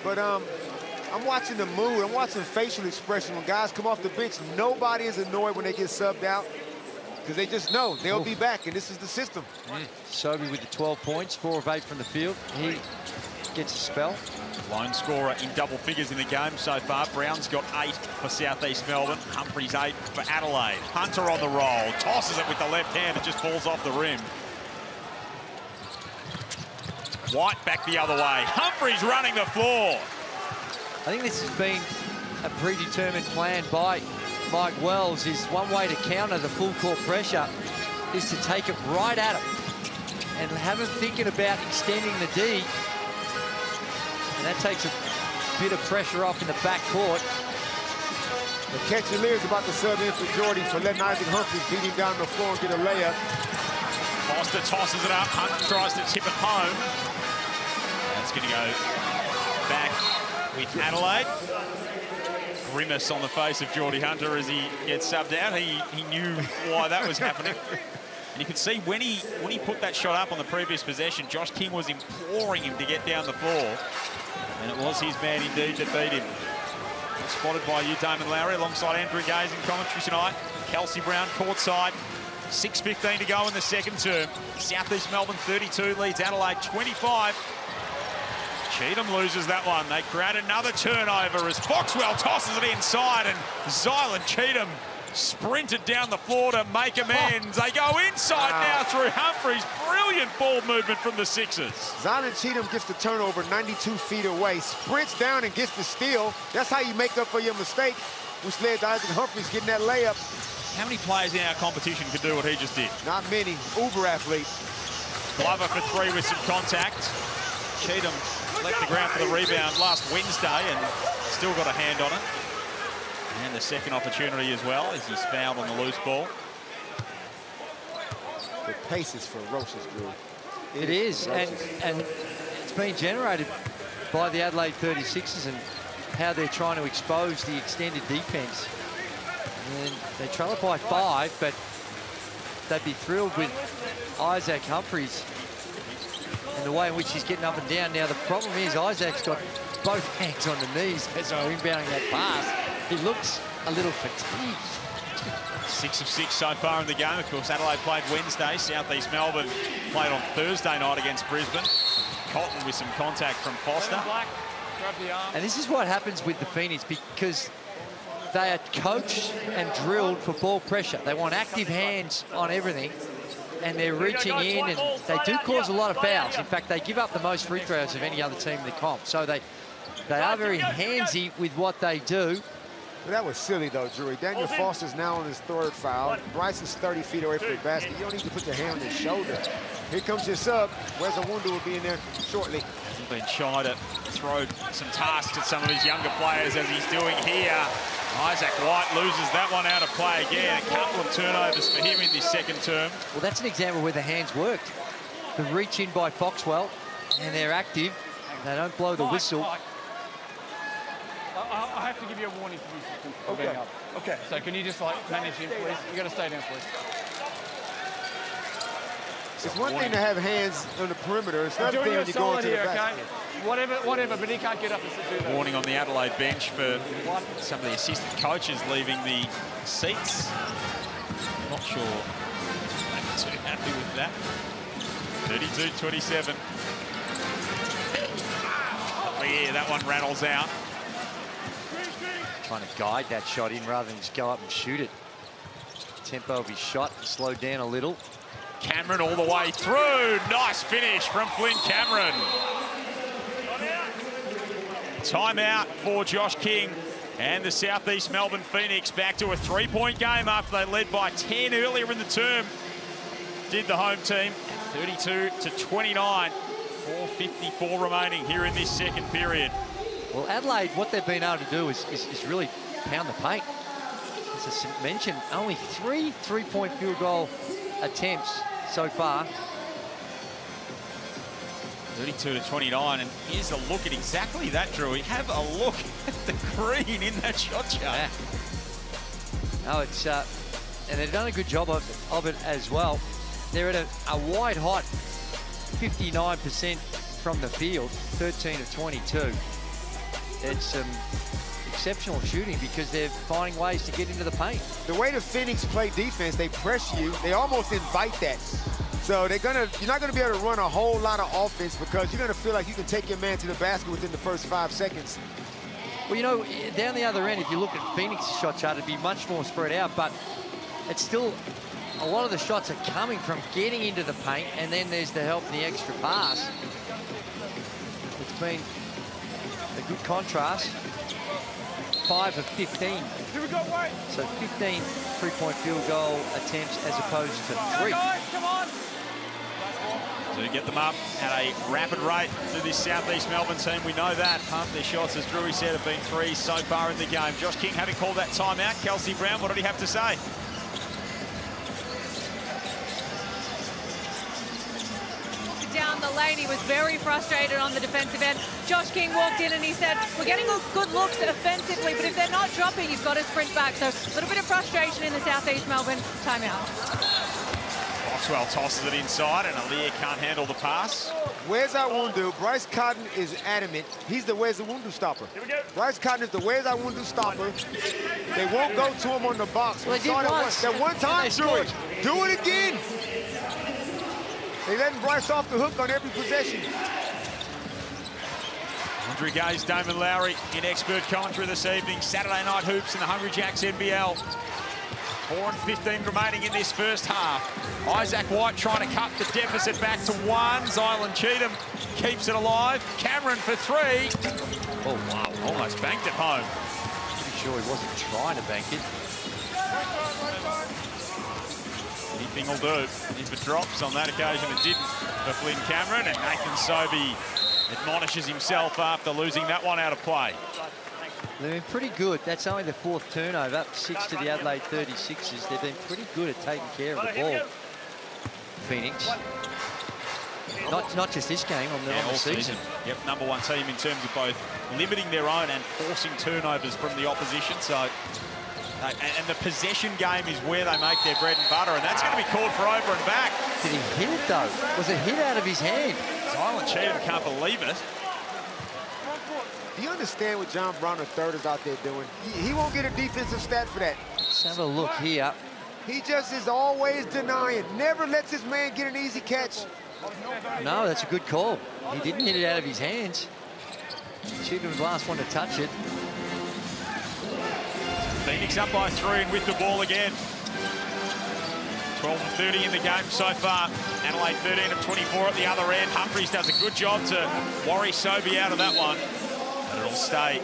D: But I'm watching the mood. I'm watching facial expression. When guys come off the bench, nobody is annoyed when they get subbed out because they just know they'll be back, and this is the system.
E: Sobey with the 12 points, 4 of 8 from the field. He gets a spell.
G: Lone scorer in double figures in the game so far. Brown's got 8 for Southeast Melbourne. Humphries 8 for Adelaide. Hunter on the roll. Tosses it with the left hand. It just falls off the rim. White back the other way. Humphries running the floor.
E: I think this has been a predetermined plan by Mike Wells. Is one way to counter the full court pressure is to take it right at him and have him thinking about extending the D. And that takes a bit of pressure off in the back court.
D: The Catcher is about to sub in for Jordy for letting Isaac Humphries beat him down the floor and get a layup.
G: Foster tosses it up. Hunt tries to tip it home. That's going to go back with Adelaide. Grimace on the face of Geordie Hunter as he gets subbed out. He knew why that was happening. And you could see when he put that shot up on the previous possession, Josh King was imploring him to get down the floor. And it was his man indeed that beat him. Spotted by you, Damon Lowry, alongside Andrew Gaze in commentary tonight. Kelsey Brown courtside. 6:15 to go in the second term. Southeast Melbourne 32 leads Adelaide 25. Cheatham loses that one. They create another turnover as Foxwell tosses it inside, and Zylan Cheatham sprinted down the floor to make amends. They go inside now through Humphries. Brilliant ball movement from the Sixers.
D: Zylan Cheatham gets the turnover 92 feet away, sprints down and gets the steal. That's how you make up for your mistake, which led to Isaac Humphries getting that layup.
G: How many players in our competition could do what he just did?
D: Not many. Uber athlete.
G: Glover for 3 with some contact. Cheatham left the ground for the rebound last Wednesday and still got a hand on it. And the second opportunity as well as he's fouled on the loose ball.
D: The pace is ferocious, Drew.
E: It is, and it's been generated by the Adelaide 36ers and how they're trying to expose the extended defense. And they trail it by 5, but they'd be thrilled with Isaac Humphries and the way in which he's getting up and down. Now, the problem is Isaac's got both hands on the knees as they're inbounding that pass. He looks a little fatigued.
G: 6 of 6 so far in the game. Of course, Adelaide played Wednesday. Southeast Melbourne played on Thursday night against Brisbane. Cotton with some contact from Foster.
E: And this is what happens with the Phoenix, because they are coached and drilled for ball pressure. They want active hands on everything, and they're reaching in, and they do cause a lot of fouls. In fact, they give up the most free throws of any other team in the comp. So they are very handsy with what they do.
D: Well, that was silly, though, Drew. Daniel Foster's now on his 3rd foul. Bryce is 30 feet away from the basket. You don't need to put your hand on his shoulder. Here comes your sub. Where's Awundu will be in there shortly.
G: Hasn't been shy to throw some tasks at some of his younger players as he's doing here. Isaac White loses that one out of play again. A couple of turnovers for him in this second term.
E: Well, that's an example where the hands worked. The reach in by Foxwell, and they're active. They don't blow the whistle.
H: I have to give you a warning for being up. Okay. So can you just manage him, please? You got to stay down, please.
D: It's one thing to have hands on the perimeter. It's another thing when you go into the basket.
H: Whatever, but he can't get up and do that.
G: Warning on the Adelaide bench for some of the assistant coaches leaving the seats. Not sure they're too happy with that. 32-27. Oh yeah, that one rattles out.
E: Trying to guide that shot in rather than just go up and shoot it. Tempo of his shot slowed down a little.
G: Cameron all the way through. Nice finish from Flynn Cameron. Timeout for Josh King and the Southeast Melbourne Phoenix. Back to a 3-point game after they led by 10 earlier in the term. Did the home team. 32-29. 4:54 remaining here in this second period.
E: Well, Adelaide, what they've been able to do is really pound the paint. As I mentioned, only 3 3-point field goal attempts so far.
G: 32-29, and here's a look at exactly that, Drew. Have a look at the green in that shot chart.
E: Yeah. No, it's and they've done a good job of it as well. They're at a white hot 59% from the field, 13 of 22. it's some exceptional shooting because they're finding ways to get into the paint.
D: The way the Phoenix play defense, they press you. They almost invite that. So you're not gonna be able to run a whole lot of offense because you're gonna feel like you can take your man to the basket within the first 5 seconds.
E: Well, you know, down the other end, if you look at Phoenix's shot chart, it'd be much more spread out, but it's still, a lot of the shots are coming from getting into the paint, and then there's the help and the extra pass. It's been a good contrast. 5 of 15.
B: Here we go, White.
E: So 15 three-point field goal attempts as opposed to 3.
B: Come on.
G: To get them up at a rapid rate to this Southeast Melbourne team. We know that. Half their shots, as Drewy said, have been 3 so far in the game. Josh King having called that timeout. Kelsey Brown, what did he have to say?
C: Down the lane, he was very frustrated on the defensive end. Josh King walked in and he said, we're getting good looks offensively, but if they're not dropping, you've got to sprint back. So a little bit of frustration in the Southeast Melbourne timeout.
G: Foxwell tosses it inside and Aaliyah can't handle the pass.
D: Where's Awundu? Bryce Cotton is adamant. He's the Where's Awundu stopper.
B: Here we go.
D: Bryce Cotton is the Where's Awundu stopper. They won't go to him on the box.
E: Well, they did once.
D: That one time, Drewy. Do it again. They letting Bryce off the hook on every possession.
G: Andre Gaze, Damon Lowry in expert commentary this evening. Saturday Night Hoops in the Hungry Jacks NBL. 4 and 15 remaining in this first half. Isaac White trying to cut the deficit back to 1. Zylan Cheatham keeps it alive. Cameron for 3. Oh, wow, almost banked it home.
E: Pretty sure he wasn't trying to bank it.
G: Anything will do. If it drops, on that occasion it didn't for Flynn Cameron, and Nathan Sobey admonishes himself after losing that one out of play.
E: They've been pretty good. That's only the 4th turnover, 6 to the Adelaide 36ers. They've been pretty good at taking care of the ball. Phoenix. Not just this game, on the season.
G: Yep, #1 team in terms of both limiting their own and forcing turnovers from the opposition. So, and the possession game is where they make their bread and butter, and that's going to be called for over and back.
E: Did he hit it though? Was it hit out of his hand?
G: Zylan Cheatham can't believe it.
D: Do you understand what John Brown III is out there doing? He won't get a defensive stat for that.
E: Let's have a look here.
D: He just is always denying. Never lets his man get an easy catch.
E: No, that's a good call. He didn't hit it out of his hands. Cheatham was the last one to touch it.
G: Phoenix up by 3 and with the ball again. 12-30 in the game so far. Adelaide 13 of 24 at the other end. Humphries does a good job to worry Sobey out of that one. But it'll stay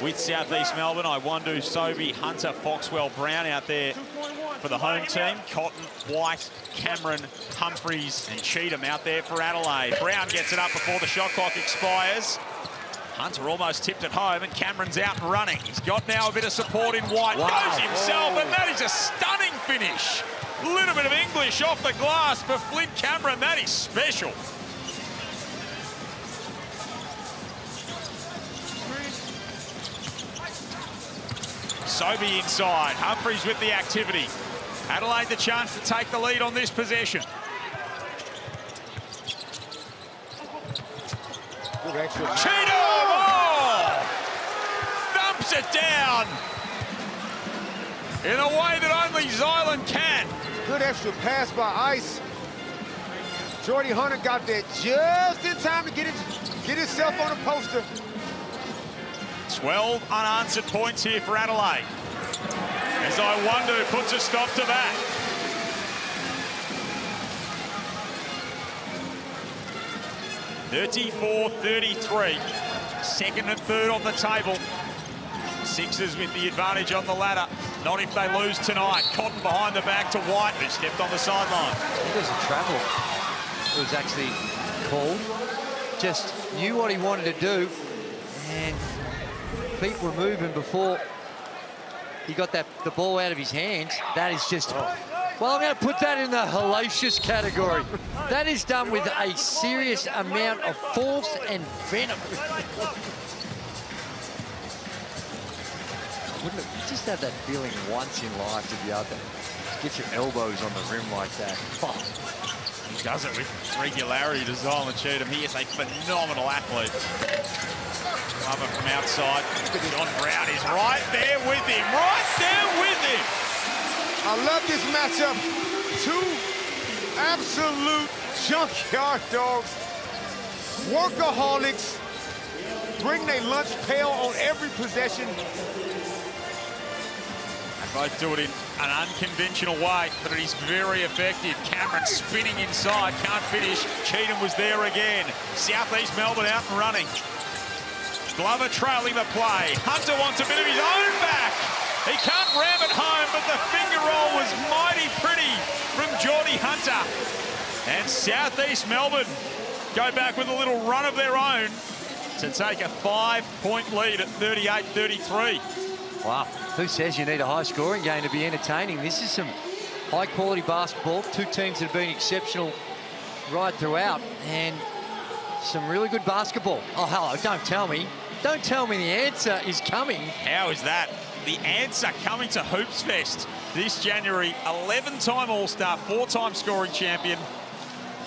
G: with Southeast Melbourne. Iwandu, Sobey, Hunter, Foxwell, Brown out there for the home team. Cotton, White, Cameron, Humphries and Cheatham out there for Adelaide. Brown gets it up before the shot clock expires. Hunter almost tipped it home and Cameron's out and running. He's got now a bit of support in White.
E: Wow.
G: Goes himself, and that is a stunning finish. A little bit of English off the glass for Flynn Cameron. That is special. Sobey inside. Humphries with the activity. Adelaide the chance to take the lead on this possession. Cheatham! Oh! Thumps it down in a way that only Zylan can.
D: Good extra pass by Ice. Jordy Hunter got there just in time to get himself on a poster.
G: 12 unanswered points here for Adelaide. As Iwandu puts a stop to that. (34-33). Second and third on the table. Sixers with the advantage on the ladder. Not if they lose tonight. Cotton behind the back to White, who stepped on the sideline.
E: It was a travel. It was actually called. Just knew what he wanted to do, and feet were moving before he got the ball out of his hands. That is just... Well, I'm going to put that in the hellacious category. That is done with a serious amount of force and venom. Wouldn't it just have that feeling once in life to be able to get your elbows on the rim like that? Oh.
G: He does it with regularity to Zylan Cheatham. He is a phenomenal athlete. Glover from outside. John Brown is right there with him. Right there with him.
D: I love this matchup. Two absolute junkyard dogs. Workaholics. Bring their lunch pail on every possession.
G: Both do it in an unconventional way, but it is very effective. Cameron spinning inside, can't finish. Cheatham was there again. Southeast Melbourne out and running. Glover trailing the play. Hunter wants a bit of his own back. He can't ram it home, but the finger roll was mighty pretty from Geordie Hunter. And Southeast Melbourne go back with a little run of their own to take a 5-point lead at 38-33.
E: Wow, who says you need a high-scoring game to be entertaining? This is some high-quality basketball. Two teams that have been exceptional right throughout, and some really good basketball. Oh, hello, don't tell me. Don't tell me the answer is coming.
G: How is that? The answer coming to Hoops Fest this January. 11-time All-Star, 4-time scoring champion,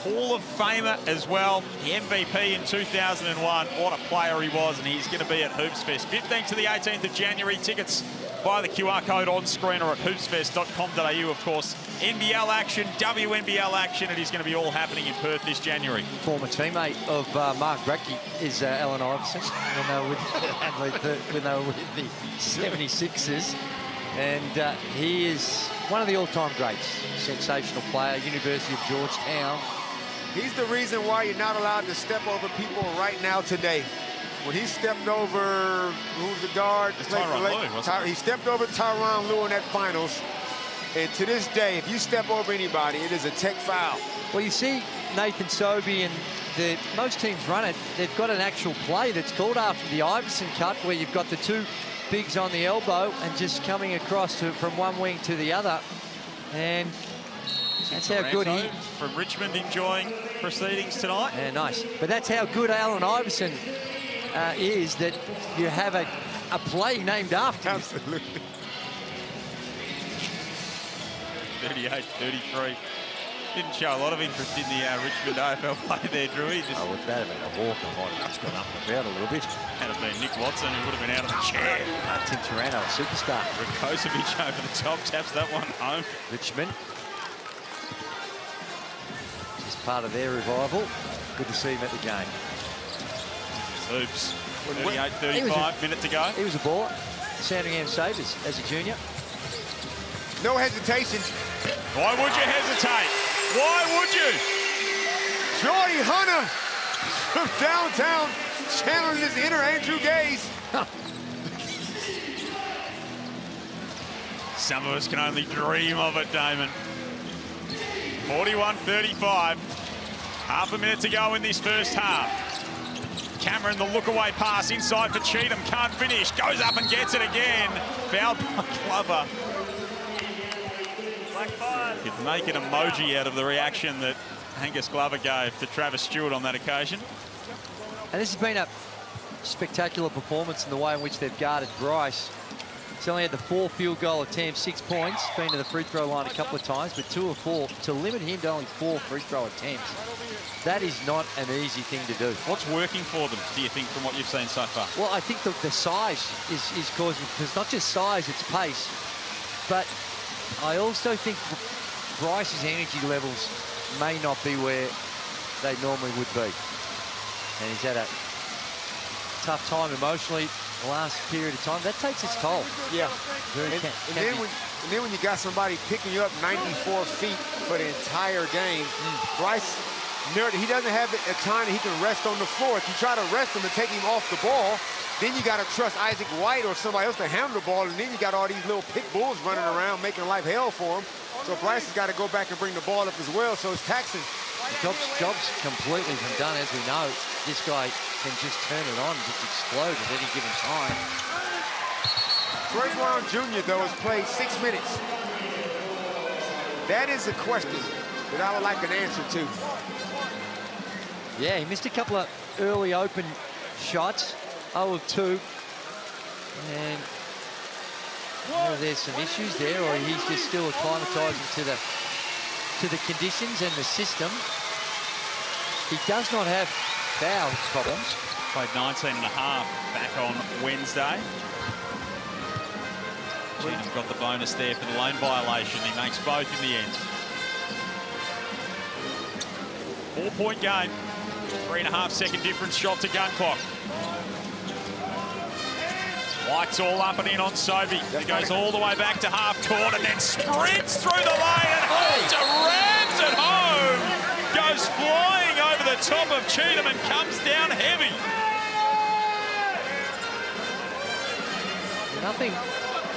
G: Hall of Famer as well. The MVP in 2001. What a player he was, and he's going to be at Hoops Fest. 15th to the 18th of January. Tickets via the QR code on screen or at hoopsfest.com.au, of course. NBL action, WNBL action. It is going to be all happening in Perth this January.
E: Former teammate of Mark Bradke is Allen Iverson when they were with Adelaide, when they were with the 76ers. And he is one of the all-time greats. Sensational player, University of Georgetown.
D: He's the reason why you're not allowed to step over people right now today. When he stepped over, who's the guard?
G: Tyronn Lue, wasn't it?
D: He stepped over Tyronn Lue in that finals. And to this day, if you step over anybody, it is a tech foul.
E: Well, you see Nathan Sobey and most teams run it. They've got an actual play that's called after the Iverson cut, where you've got the two bigs on the elbow and just coming across from one wing to the other. And that's how good he...
G: From Richmond enjoying proceedings tonight.
E: Yeah, nice. But that's how good Allen Iverson is, that you have a play named after him.
D: Absolutely.
G: 38-33. Didn't show a lot of interest in the Richmond AFL play there, Drew.
E: Oh, if that had been a walk, I might have just gone up and about a little bit.
G: Had it been Nick Watson, who would have been out of the chair.
E: Tim Taranto, a superstar.
G: Rakocevic over the top, taps that one home.
E: Richmond. This is part of their revival. Good to see him at the game.
G: Hoops. 38-35, minute to go.
E: He was a baller. Sandringham Sabres as a junior.
D: No hesitation.
G: Why would you hesitate? Why would you?
D: Geordie Hunter from downtown, channeling his inner Andrew Gaze.
G: Some of us can only dream of it, Damon. 41-35. Half a minute to go in this first half. Cameron, the look-away pass inside for Cheatham. Can't finish. Goes up and gets it again. Fouled by Glover. You could make an emoji out of the reaction that Angus Glover gave to Travis Stewart on that occasion.
E: And this has been a spectacular performance in the way in which they've guarded Bryce. He's only had the 4 field goal attempts, 6 points, been to the free throw line a couple of times, but 2 of 4. To limit him to only 4 free throw attempts, that is not an easy thing to do.
G: What's working for them, do you think, from what you've seen so far?
E: Well, I think the size is causing, because not just size, it's pace. But I also think Bryce's energy levels may not be where they normally would be. And he's had a tough time emotionally the last period of time. That takes its toll.
D: Yeah. And then when you got somebody picking you up 94 feet for the entire game, Bryce, he doesn't have a time that he can rest on the floor. If you try to rest him and take him off the ball, then you got to trust Isaac White or somebody else to handle the ball, and then you got all these little pit bulls running around making life hell for him. So Bryce has got to go back and bring the ball up as well, so it's taxing.
E: The job's completely from done, as we know. This guy can just turn it on, just explode at any given time.
D: Troy Brown Jr., though, has played 6 minutes. That is a question that I would like an answer to.
E: Yeah, he missed a couple of early open shots. 0 of 2. And there's some issues there, or he's just still acclimatizing to the conditions and the system. He does not have foul problems.
G: Played 19 and a half back on Wednesday. Cheatham got the bonus there for the lane violation. He makes both in the end. 4-point game. 3.5 second difference shot to gun clock. White's all up and in on Sobey. He goes all the way back to half court and then sprints through the lane and Hunter rams it home. Goes flying over the top of Cheatham and comes down heavy.
E: Nothing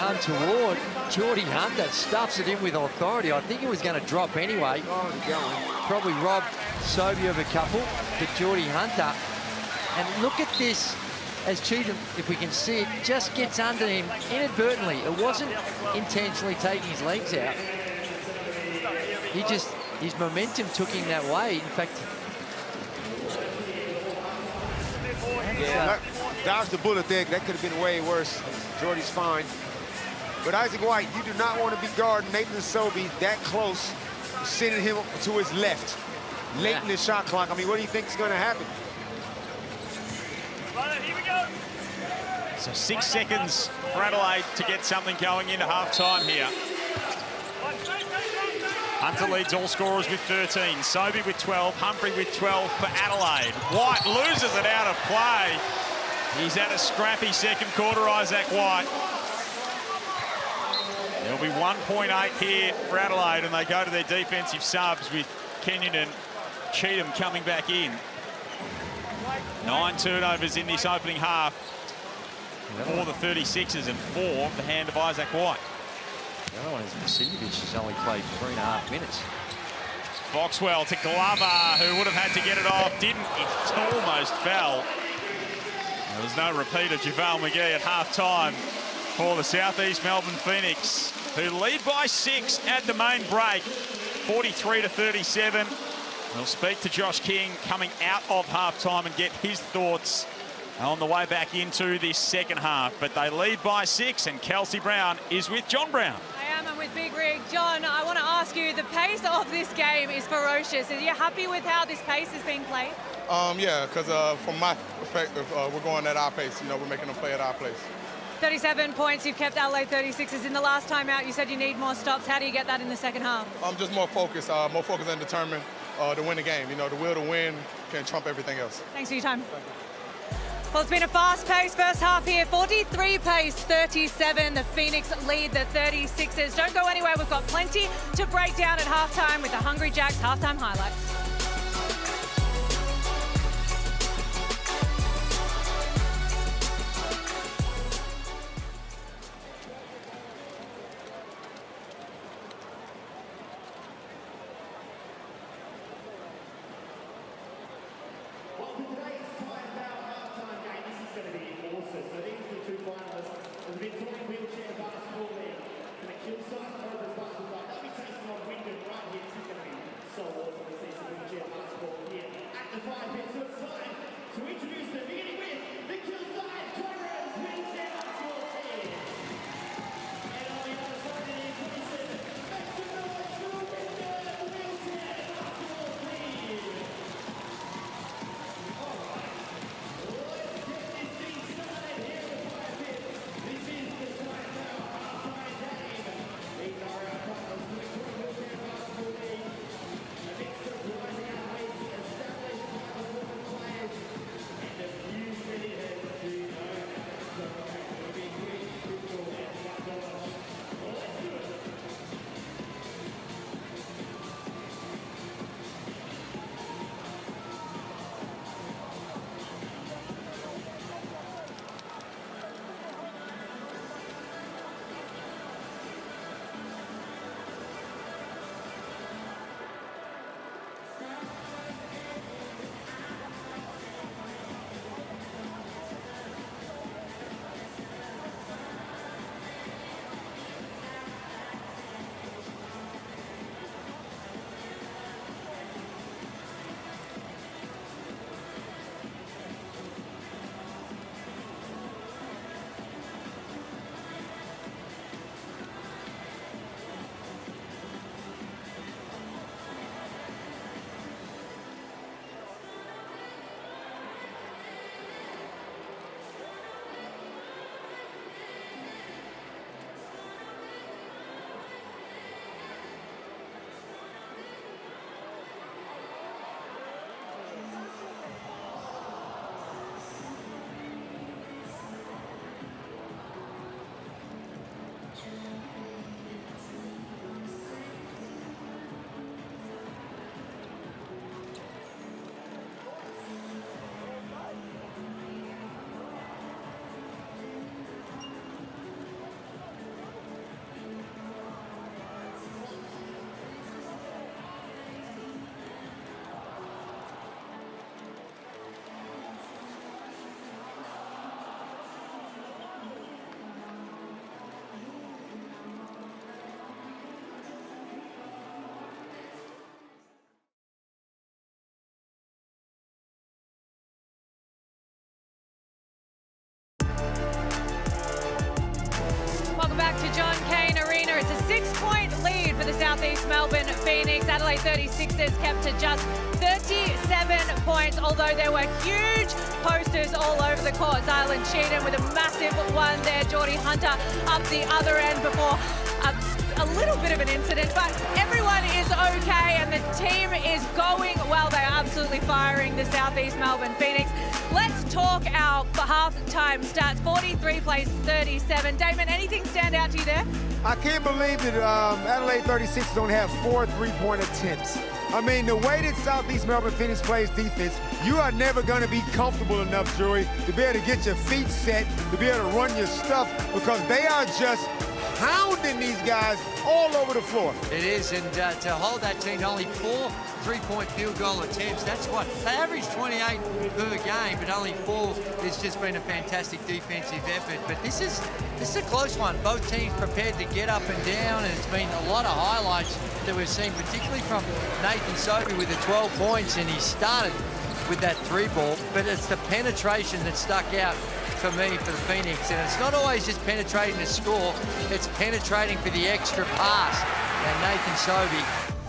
E: untoward. Geordie Hunter stuffs it in with authority. I think it was going to drop anyway. Probably robbed Sobey of a couple, but Geordie Hunter. And look at this. As Cheatham, if we can see it, just gets under him inadvertently. It wasn't intentionally taking his legs out. He just, his momentum took him that way. In fact,
D: dodged the bullet there. That could have been way worse. Geordie's fine. But Isaac White, you do not want to be guarding Nathan Sobey that close, sending him to his left. Late in the shot clock. I mean, what do you think is going to happen?
G: So 6 seconds for Adelaide to get something going into half-time here. Hunter leads all scorers with 13. Sobey with 12. Humphrey with 12 for Adelaide. White loses it out of play. He's had a scrappy second quarter, Isaac White. There'll be 1.8 here for Adelaide, and they go to their defensive subs with Kenyon and Cheatham coming back in. 9 turnovers in this opening half for the 36ers and 4 the hand of Isaac White.
E: the other one is Vasiljevic, has only played 3.5 minutes.
G: Foxwell to Glover, who would have had to get it off, didn't. It almost fell. There was no repeat of JaVale McGee at half-time for the Southeast Melbourne Phoenix, who lead by 6 at the main break, 43-37. We'll speak to Josh King coming out of half-time and get his thoughts on the way back into this second half. But they lead by 6, and Kelsey Brown is with John Brown.
C: I am, I'm with Big Rig. John, I want to ask you, the pace of this game is ferocious. Are you happy with how this pace is being played?
I: Yeah, because from my perspective, we're going at our pace. You know, we're making them play at our pace.
C: 37 points, you've kept Adelaide 36ers. In the last time out, you said you need more stops. How do you get that in the second half?
I: Just more focused and determined to win the game. You know, the will to win can trump everything else.
C: Thanks for your time. Well, it's been a fast-paced first half here. 43 pace, 37. The Phoenix lead the 36ers. Don't go anywhere. We've got plenty to break down at halftime with the Hungry Jacks halftime highlights. Southeast Melbourne Phoenix. Adelaide 36ers kept to just 37 points, although there were huge posters all over the court. Zylan Cheatham with a massive one there. Geordie Hunter up the other end before a little bit of an incident, but everyone is okay and the team is going well. They're absolutely firing the Southeast Melbourne Phoenix. Let's talk our half-time stats. 43 plays 37. Damon, anything stand out to you there?
D: I can't believe that Adelaide 36 only have 4 3-point attempts. I mean, the way that Southeast Melbourne Phoenix plays defense, you are never going to be comfortable enough, Joey, to be able to get your feet set, to be able to run your stuff, because they are just hounding these guys all over the floor.
E: It is, and to hold that team to only 4 3-point field goal attempts, that's what, they average 28 per game, but only 4. It's just been a fantastic defensive effort. But this is a close one. Both teams prepared to get up and down, and it's been a lot of highlights that we've seen, particularly from Nathan Sobey with the 12 points, and he started with that 3-ball, but it's the penetration that stuck out for me for the Phoenix, and it's not always just penetrating to score, it's penetrating for the extra pass. And Nathan Sobey,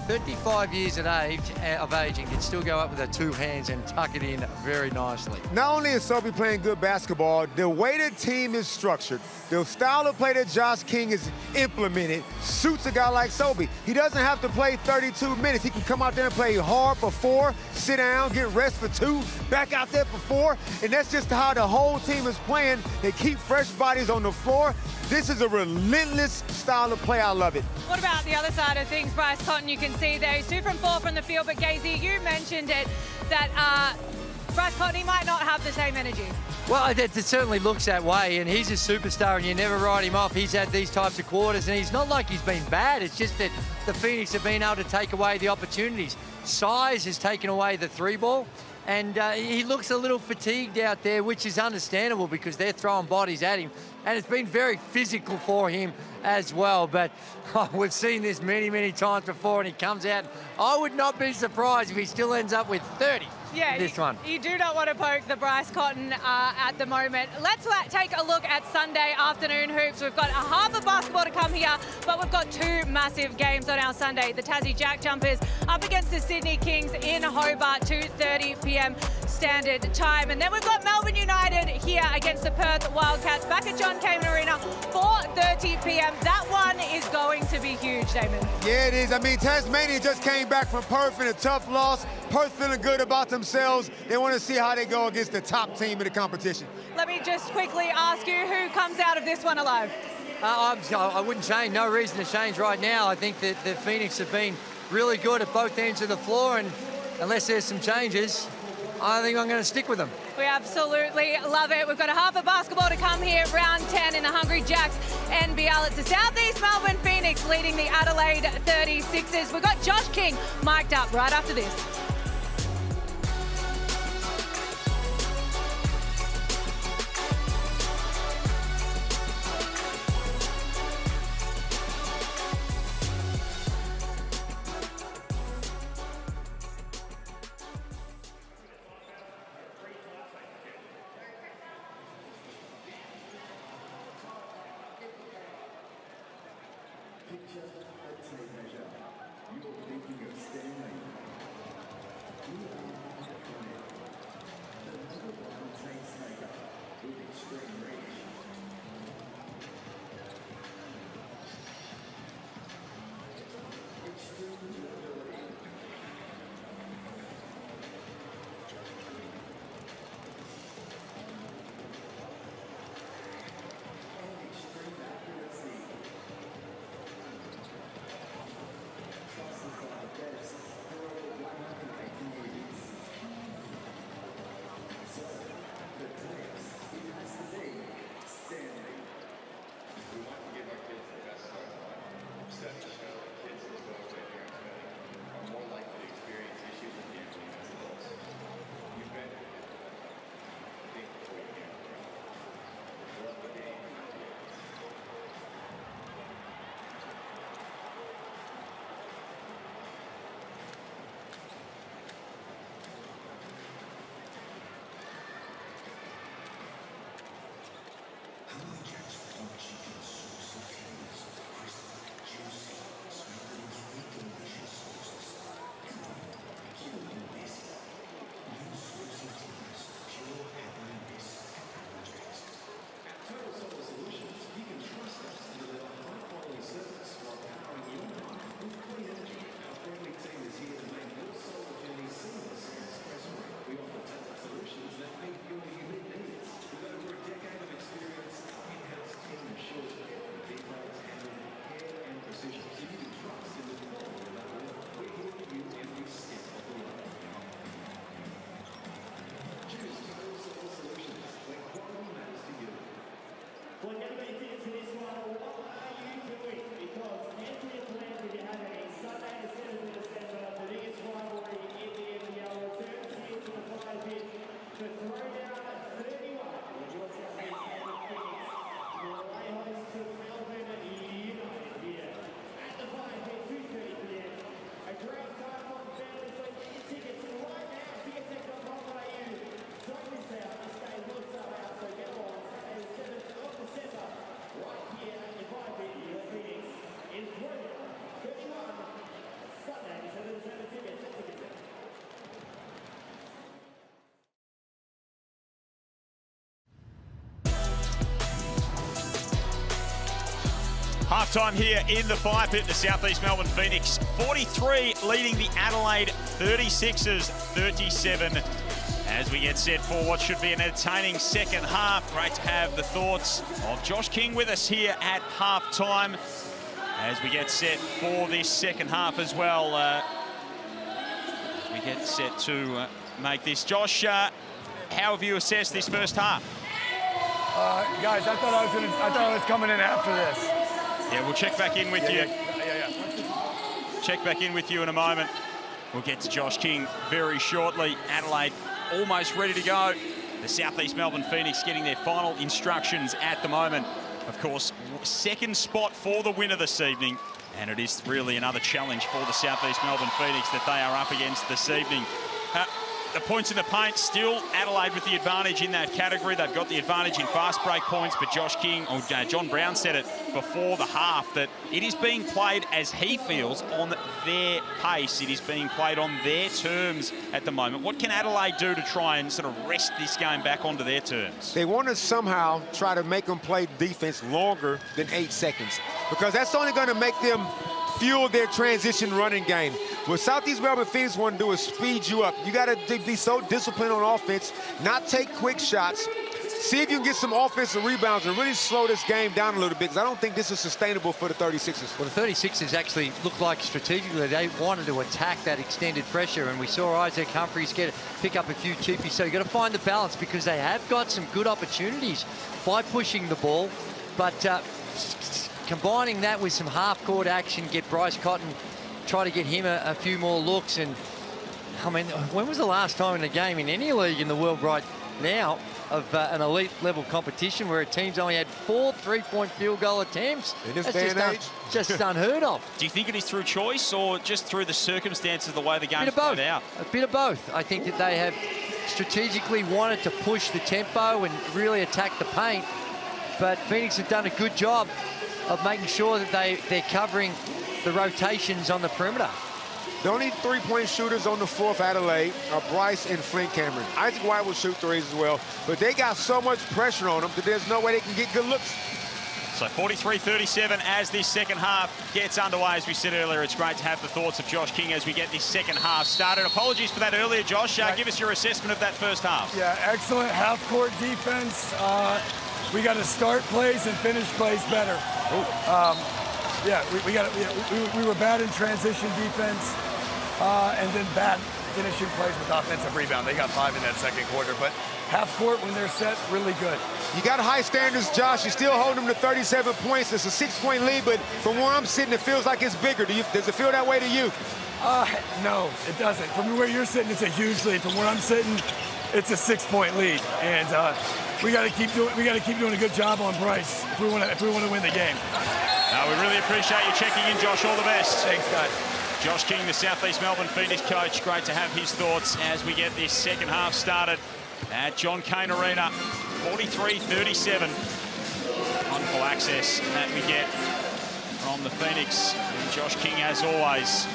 E: 35 years of age and can still go up with the 2 hands and tuck it in very nicely.
D: Not only is Sobey playing good basketball, the way the team is structured, the style of play that Josh King has implemented suits a guy like Sobey. He doesn't have to play 32 minutes. He can come out there and play hard for 4, sit down, get rest for 2, back out there for 4, and that's just how the whole team is playing. They keep fresh bodies on the floor. This is a relentless style of play. I love it.
C: What about the other side of things? Bryce Cotton, you can see there, he's 2 from 4 from the field, but Gazy, you mentioned it, that Bryce Cotton, he might not have the same energy.
E: Well, it certainly looks that way, and he's a superstar, and you never write him off. He's had these types of quarters, and he's not like he's been bad. It's just that the Phoenix have been able to take away the opportunities. Size has taken away the 3-ball, and he looks a little fatigued out there, which is understandable because they're throwing bodies at him, and it's been very physical for him as well. But we've seen this many, many times before, and he comes out. I would not be surprised if he still ends up with 30.
C: Yeah,
E: this one.
C: You do not want to poke the Bryce Cotton at the moment. Let's take a look at Sunday afternoon hoops. We've got a half of basketball to come here, but we've got 2 massive games on our Sunday. The Tassie Jack Jumpers up against the Sydney Kings in Hobart, 2:30 p.m. standard time. And then we've got Melbourne United here against the Perth Wildcats back at John Cayman Arena, 4:30 p.m. That one is going to be huge, Damon.
D: Yeah, it is. I mean, Tasmania just came back from Perth in a tough loss. Perth feeling good about themselves. They want to see how they go against the top team in the competition.
C: Let me just quickly ask you, who comes out of this one alive?
E: I wouldn't change. No reason to change right now. I think that the Phoenix have been really good at both ends of the floor, and unless there's some changes, I think I'm going to stick with them.
C: We absolutely love it. We've got a half of basketball to come here, round 10 in the Hungry Jacks NBL. It's the Southeast Melbourne Phoenix leading the Adelaide 36ers. We've got Josh King mic'd up right after this.
G: Halftime here in the fire pit, the Southeast Melbourne Phoenix 43 leading the Adelaide 36ers 37 as we get set for what should be an entertaining second half. Great to have the thoughts of Josh King with us here at halftime as we get set for this second half as well. We get set to make this. Josh, how have you assessed this first half?
J: Guys, I thought I was coming in after this.
G: Yeah, we'll check back in with you. Check back in with you in a moment. We'll get to Josh King very shortly. Adelaide almost ready to go. The Southeast Melbourne Phoenix getting their final instructions at the moment. Of course, second spot for the winner this evening. And it is really another challenge for the Southeast Melbourne Phoenix that they are up against this evening. The points in the paint, still Adelaide with the advantage in that category. They've got the advantage in fast break points, but Josh King, or John Brown said it before the half, that it is being played as he feels on their pace. It is being played on their terms at the moment. What can Adelaide do to try and sort of wrest this game back onto their terms?
D: They want to somehow try to make them play defense longer than 8 seconds, because that's only going to make them fuel their transition running game. What Southeast Melbourne Phoenix want to do is speed you up. You got to be so disciplined on offense, not take quick shots. See if you can get some offensive rebounds and really slow this game down a little bit, because I don't think this is sustainable for the 36ers.
E: Well, the 36ers actually looked like strategically they wanted to attack that extended pressure, and we saw Isaac Humphries pick up a few cheapies. So you got to find the balance, because they have got some good opportunities by pushing the ball, but combining that with some half-court action, get Bryce Cotton, try to get him a few more looks. And I mean, when was the last time in a game in any league in the world right now of an elite level competition where a team's only had 4 3-point field goal attempts?
D: In this day and age?
E: Just unheard of.
G: Do you think it is through choice or just through the circumstances of the way the game's played out?
E: A bit of both. I think that they have strategically wanted to push the tempo and really attack the paint, but Phoenix have done a good job of making sure that they're covering the rotations on the perimeter.
D: The only 3-point shooters on the floor for Adelaide are Bryce and Flint Cameron. Isaac White will shoot threes as well, but they got so much pressure on them that there's no way they can get good looks.
G: So 43-37 as this second half gets underway. As we said earlier, it's great to have the thoughts of Josh King as we get this second half started. Apologies for that earlier, Josh. Give us your assessment of that first half.
J: Yeah, excellent half-court defense. We got to start plays and finish plays better. We were bad in transition defense, and then bad finishing plays with offensive rebound. They got 5 in that second quarter, but half court when they're set, really good.
D: You got high standards, Josh. You still hold them to 37 points. It's a 6-point lead, but from where I'm sitting, it feels like it's bigger. Does it feel that way to you?
J: No, it doesn't. From where you're sitting, it's a huge lead. From where I'm sitting, it's a 6-point lead, and we got to keep doing a good job on Bryce if we want to win the game.
G: We really appreciate you checking in, Josh. All the best.
J: Thanks, guys.
G: Josh King, the Southeast Melbourne Phoenix coach. Great to have his thoughts as we get this second half started at John Cain Arena. 43-37. Wonderful access that we get from the Phoenix. And Josh King, as always.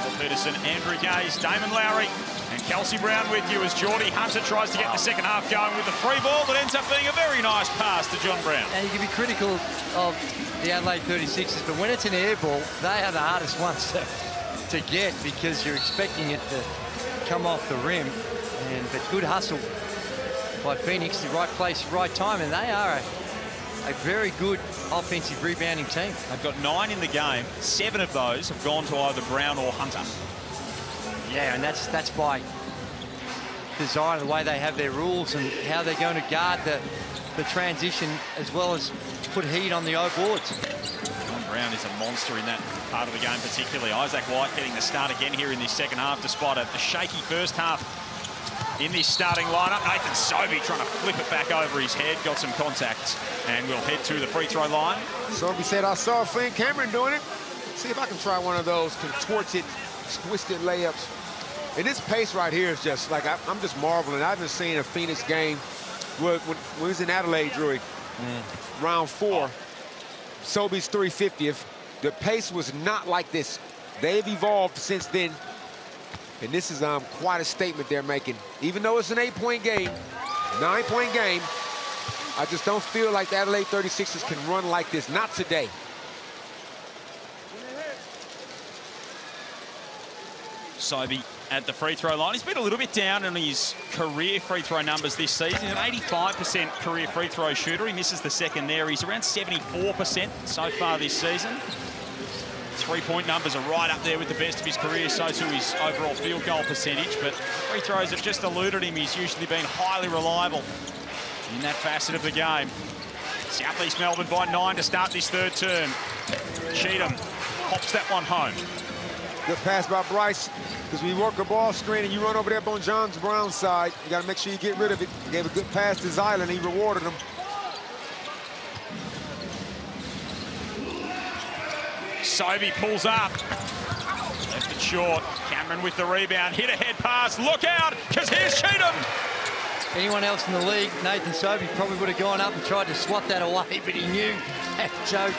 G: Paul Peterson, Andrew Gaze, Damon Lowry, and Kelsey Brown with you as Geordie Hunter tries to get the second half going with the free ball that ends up being a very nice pass to John Brown.
E: And you can be critical of the Adelaide 36ers, but when it's an air ball, they are the hardest ones to get, because you're expecting it to come off the rim. But good hustle by Phoenix, the right place, right time, and they are a very good offensive rebounding team.
G: They've got 9 in the game. 7 of those have gone to either Brown or Hunter.
E: Yeah, and that's by design, the way they have their rules and how they're going to guard the transition, as well as put heat on the O boards.
G: John Brown is a monster in that part of the game particularly. Isaac White getting the start again here in this second half, despite a shaky first half in this starting lineup. Nathan Sobey trying to flip it back over his head, got some contact, and we'll head to the free throw line.
D: Sobey said, I saw Flint Cameron doing it. See if I can try one of those contorted, twisted layups. And this pace right here is just like, I'm just marveling. I haven't seen a Phoenix game when we was in Adelaide, Drewy, round 4. Sobey's 350th. The pace was not like this. They've evolved since then. And this is quite a statement they're making. Even though it's an 8-point game, 9-point game, I just don't feel like the Adelaide 36ers can run like this. Not today.
G: Sobey at the free throw line. He's been a little bit down in his career free throw numbers this season. He's an 85% career free throw shooter. He misses the second there. He's around 74% so far this season. Three-point numbers are right up there with the best of his career, so too his overall field goal percentage. But free throws have just eluded him. He's usually been highly reliable in that facet of the game. South East Melbourne by 9 to start this third term. Cheatham pops that one home.
D: Good pass by Bryce, because when you work a ball screen and you run over there on John Brown's side, you got to make sure you get rid of it. He gave a good pass to Zylan, he rewarded him.
G: Sobey pulls up. Left it short. Cameron with the rebound. Hit ahead pass. Look out, because here's Cheatham.
E: Anyone else in the league, Nathan Sobey probably would have gone up and tried to swat that away, but he knew and showed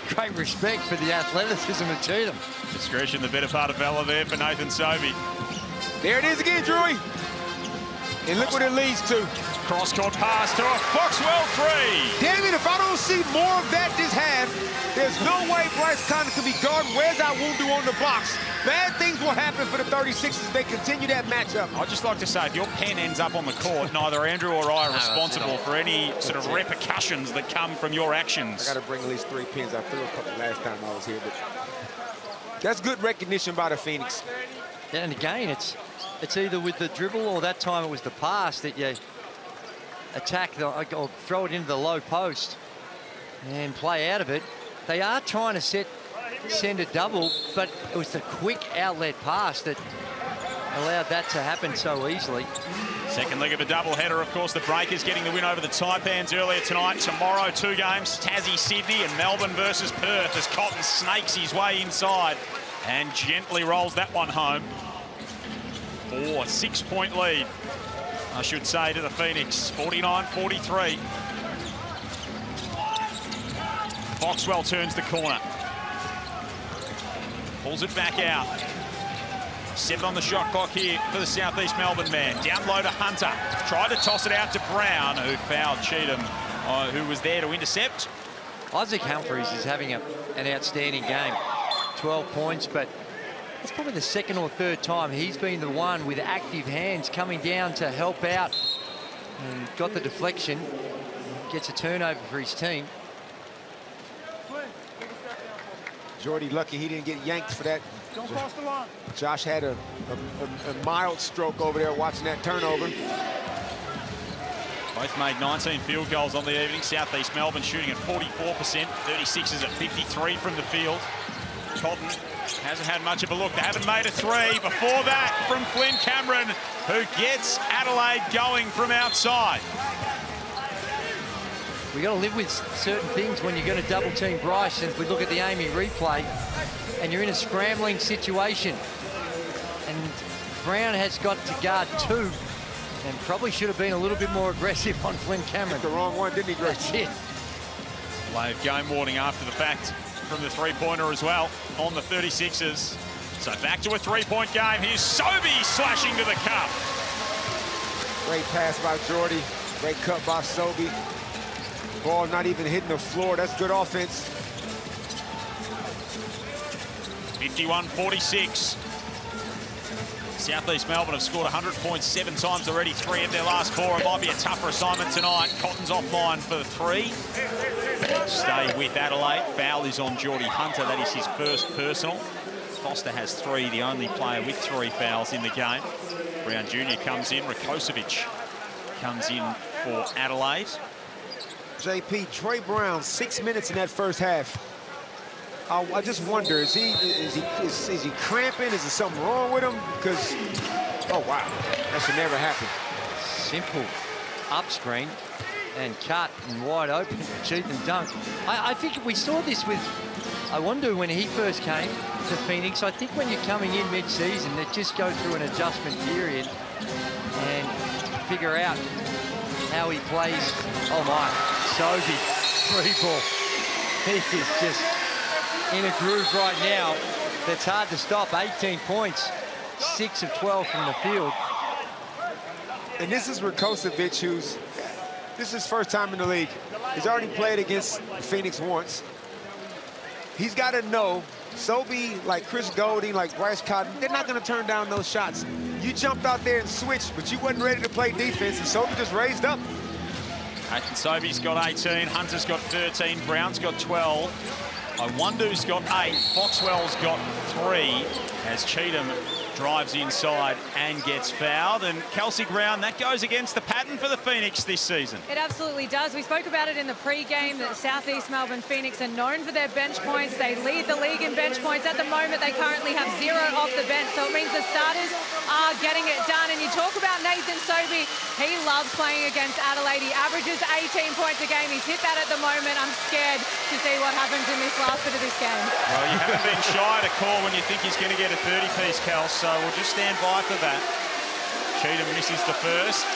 E: great respect for the athleticism of Cheatham.
G: Discretion, the better part of valor there for Nathan Sobey.
D: There it is again, Drewy. And look what it leads to.
G: Cross-court pass to a Foxwell three.
D: Damn it, if I don't see more of that this half, there's no way Bryce Conner could be guarding. Where's Awundu on the box? Bad things will happen for the 36ers if they continue that matchup.
G: I'd just like to say, if your pen ends up on the court, neither Andrew or I are responsible for any sort of repercussions that come from your actions.
D: I got to bring at least 3 pins. I threw a couple last time I was here, but that's good recognition by the Phoenix.
E: Yeah, and again, it's either with the dribble or that time it was the pass that you attack or throw it into the low post and play out of it. They are trying to send a double, but it was the quick outlet pass that allowed that to happen so easily.
G: Second leg of a doubleheader, of course. The Breakers getting the win over the Taipans earlier tonight. Tomorrow, 2 games, Tassie, Sydney, and Melbourne versus Perth, as Cotton snakes his way inside and gently rolls that one home. 6-point lead, I should say, to the Phoenix. 49-43. Foxwell turns the corner. Pulls it back out. 7 on the shot clock here for the South East Melbourne man. Down low to Hunter. Tried to toss it out to Brown, who fouled Cheatham, who was there to intercept.
E: Isaac Humphries is having an outstanding game. 12 points, but it's probably the second or third time he's been the one with active hands coming down to help out. And got the deflection. Gets a turnover for his team.
D: Jordy lucky he didn't get yanked for that.
J: Don't cross the line.
D: Josh had a mild stroke over there watching that turnover.
G: Both made 19 field goals on the evening. South East Melbourne shooting at 44%. 36ers at 53 from the field. Cotton hasn't had much of a look. They haven't made a three. Before that, from Flynn Cameron, who gets Adelaide going from outside.
E: We got to live with certain things when you're going to double team Bryce. And if we look at the Amy replay, and you're in a scrambling situation, and Brown has got to guard 2, and probably should have been a little bit more aggressive on Flynn Cameron.
D: The wrong one, didn't he, Greg?
E: That's it.
G: Wave game warning after the fact from the three-pointer as well on the 36ers. So back to a three-point game. Here's Sobey slashing to the cup.
D: Great pass by Jordy. Great cut by Sobey. Ball not even hitting the floor. That's good offense.
G: 51-46. South East Melbourne have scored 100 points 7 times already, 3 of their last 4. It might be a tougher assignment tonight. Cotton's offline for the 3. Stay with Adelaide. Foul is on Geordie Hunter. That is his first personal. Foster has 3, the only player with 3 fouls in the game. Brown Jr. comes in. Rakocevic comes in for Adelaide.
D: JP, Trey Brown, 6 minutes in that first half. I just wonder, is he cramping? Is there something wrong with him? Because, oh wow, that should never happen.
E: Simple up screen and cut and wide open for Cheatham dunk. I think we saw this with Awundu when he first came to Phoenix. I think when you're coming in mid-season, they just go through an adjustment period and figure out how he plays. Oh my, Sobey, 3-ball. He is just in a groove right now that's hard to stop. 18 points, 6 of 12 from the field.
D: And this is Rakocevic, this is his first time in the league. He's already played against Phoenix once. He's got to know Sobey, like Chris Golding, like Bryce Cotton, they're not going to turn down those shots. You jumped out there and switched, but you wasn't ready to play defense, and Sobey just raised up.
G: Sobey's got 18, Hunter's got 13, Brown's got 12, Iwundu's got 8, Foxwell's got 3, as Cheatham drives inside and gets fouled. And Kelsey Brown, that goes against the pattern for the Phoenix this season.
C: It absolutely does. We spoke about it in the pre-game that Southeast Melbourne Phoenix are known for their bench points. They lead the league in bench points. At the moment, they currently have 0 off the bench, so it means the starters are getting it done. And you talk about Nathan Sobey, he loves playing against Adelaide. He averages 18 points a game. He's hit that at the moment. I'm scared to see what happens in this last bit of this game.
G: Well, you haven't been shy to call when you think he's going to get a 30-piece, Kel, so we'll just stand by for that. Cheatham misses the first.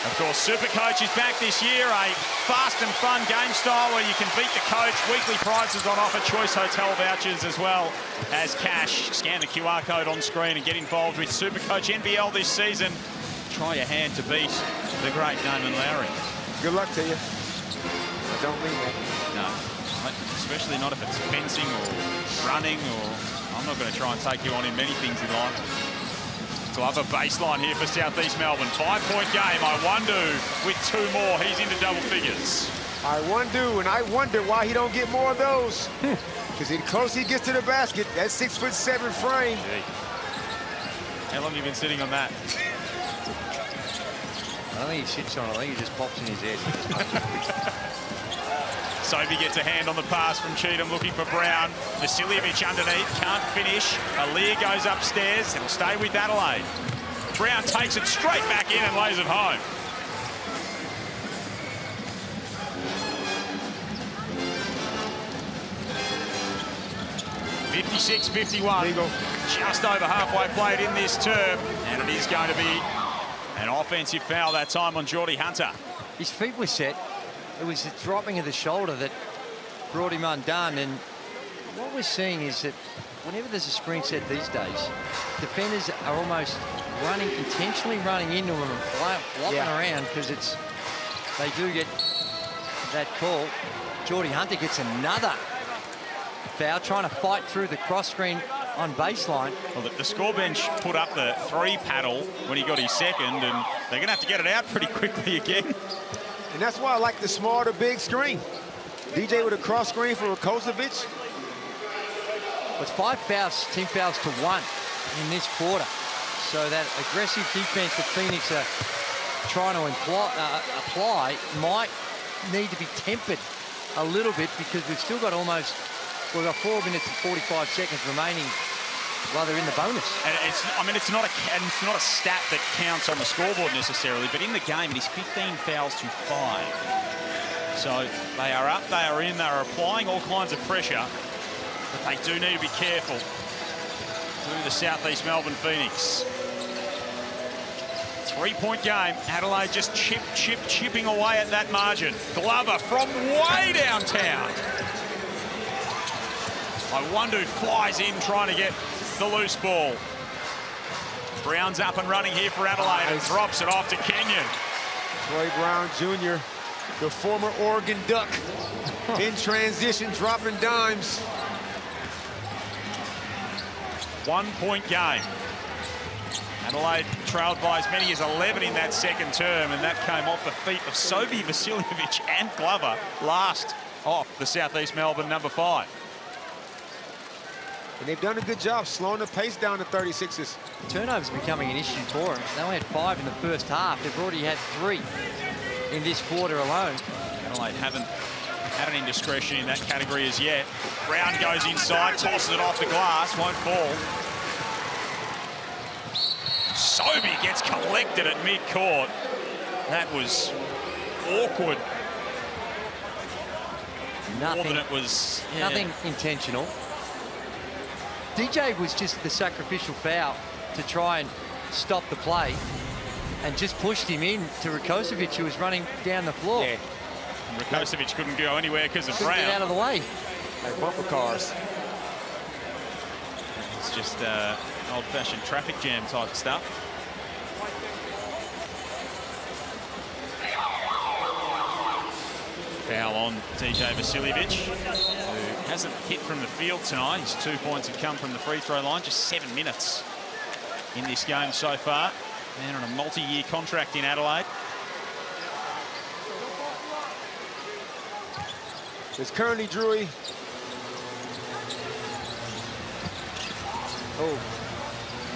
G: Of course, Supercoach is back this year, a fast and fun game style where you can beat the coach. Weekly prizes on offer, choice hotel vouchers as well as cash. Scan the QR code on screen and get involved with Supercoach NBL this season. Try your hand to beat the great Damon Lowry.
D: Good luck to you. I don't mean that.
G: No, especially not if it's fencing or running, or I'm not going to try and take you on in many things in life. Glover baseline here for Southeast Melbourne. 5-point game. Iwundu with 2 more. He's into double figures.
D: Iwundu, and I wonder why he don't get more of those. Because the closer he gets to the basket, that 6'7" frame.
G: Gee. How long have you been sitting on that?
E: I don't think he sits on it. I think he just pops in his head.
G: Sobey gets a hand on the pass from Cheatham, looking for Brown. Vasiljevic underneath, can't finish. Alir goes upstairs. It'll stay with Adelaide. Brown takes it straight back in and lays it home. (56-51). Just over halfway played in this term, and it is going to be an offensive foul that time on Geordie Hunter.
E: His feet were set. It was the dropping of the shoulder that brought him undone. And what we're seeing is that whenever there's a screen set these days, defenders are almost intentionally running into him and flopping around, because they do get that call. Geordie Hunter gets another foul, trying to fight through the cross screen on baseline.
G: Well, the score bench put up the 3 paddle when he got his second, and they're going to have to get it out pretty quickly again.
D: And that's why I like the small to big screen. DJ with a cross screen for Rakocevic.
E: It's 5 fouls, team fouls to 1 in this quarter. So that aggressive defense that Phoenix are trying to apply might need to be tempered a little bit, because we've still got we've got 4 minutes and 45 seconds remaining while they're in the bonus. And
G: it's not a stat that counts on the scoreboard necessarily, but in the game it is 15 fouls to 5. So they are up, they are in, they are applying all kinds of pressure, but they do need to be careful to the Southeast Melbourne Phoenix. 3-point game. Adelaide just chipping away at that margin. Glover from way downtown. Iwundu flies in trying to get the loose ball. Brown's up and running here for Adelaide and drops it off to Kenyon.
D: Troy Brown Jr., the former Oregon Duck, in transition, dropping dimes.
G: 1-point game. Adelaide trailed by as many as 11 in that second term, and that came off the feet of Sobey, Vasiljevic and Glover, last off the Southeast Melbourne number 5.
D: And they've done a good job slowing the pace down to 36s.
E: Turnovers becoming an issue for them. They only had 5 in the first half. They've already had 3 in this quarter alone.
G: Adelaide haven't had an indiscretion in that category as yet. Brown goes inside, tosses it off the glass, won't fall. Sobey gets collected at mid-court. That was awkward. More than it was.
E: Nothing intentional. DJ was just the sacrificial foul to try and stop the play, and just pushed him in to Rakocevic, who was running down the floor.
G: Yeah. Rakocevic couldn't go anywhere because of Brown.
E: Get out of the way.
D: Like bumper cars.
G: It's just old-fashioned traffic jam type stuff. Foul on DJ Vasiljevic, who Hasn't hit from the field tonight. His 2 points have come from the free throw line. Just 7 minutes in this game so far. And on a multi-year contract in Adelaide.
D: It's currently Drewy. Oh,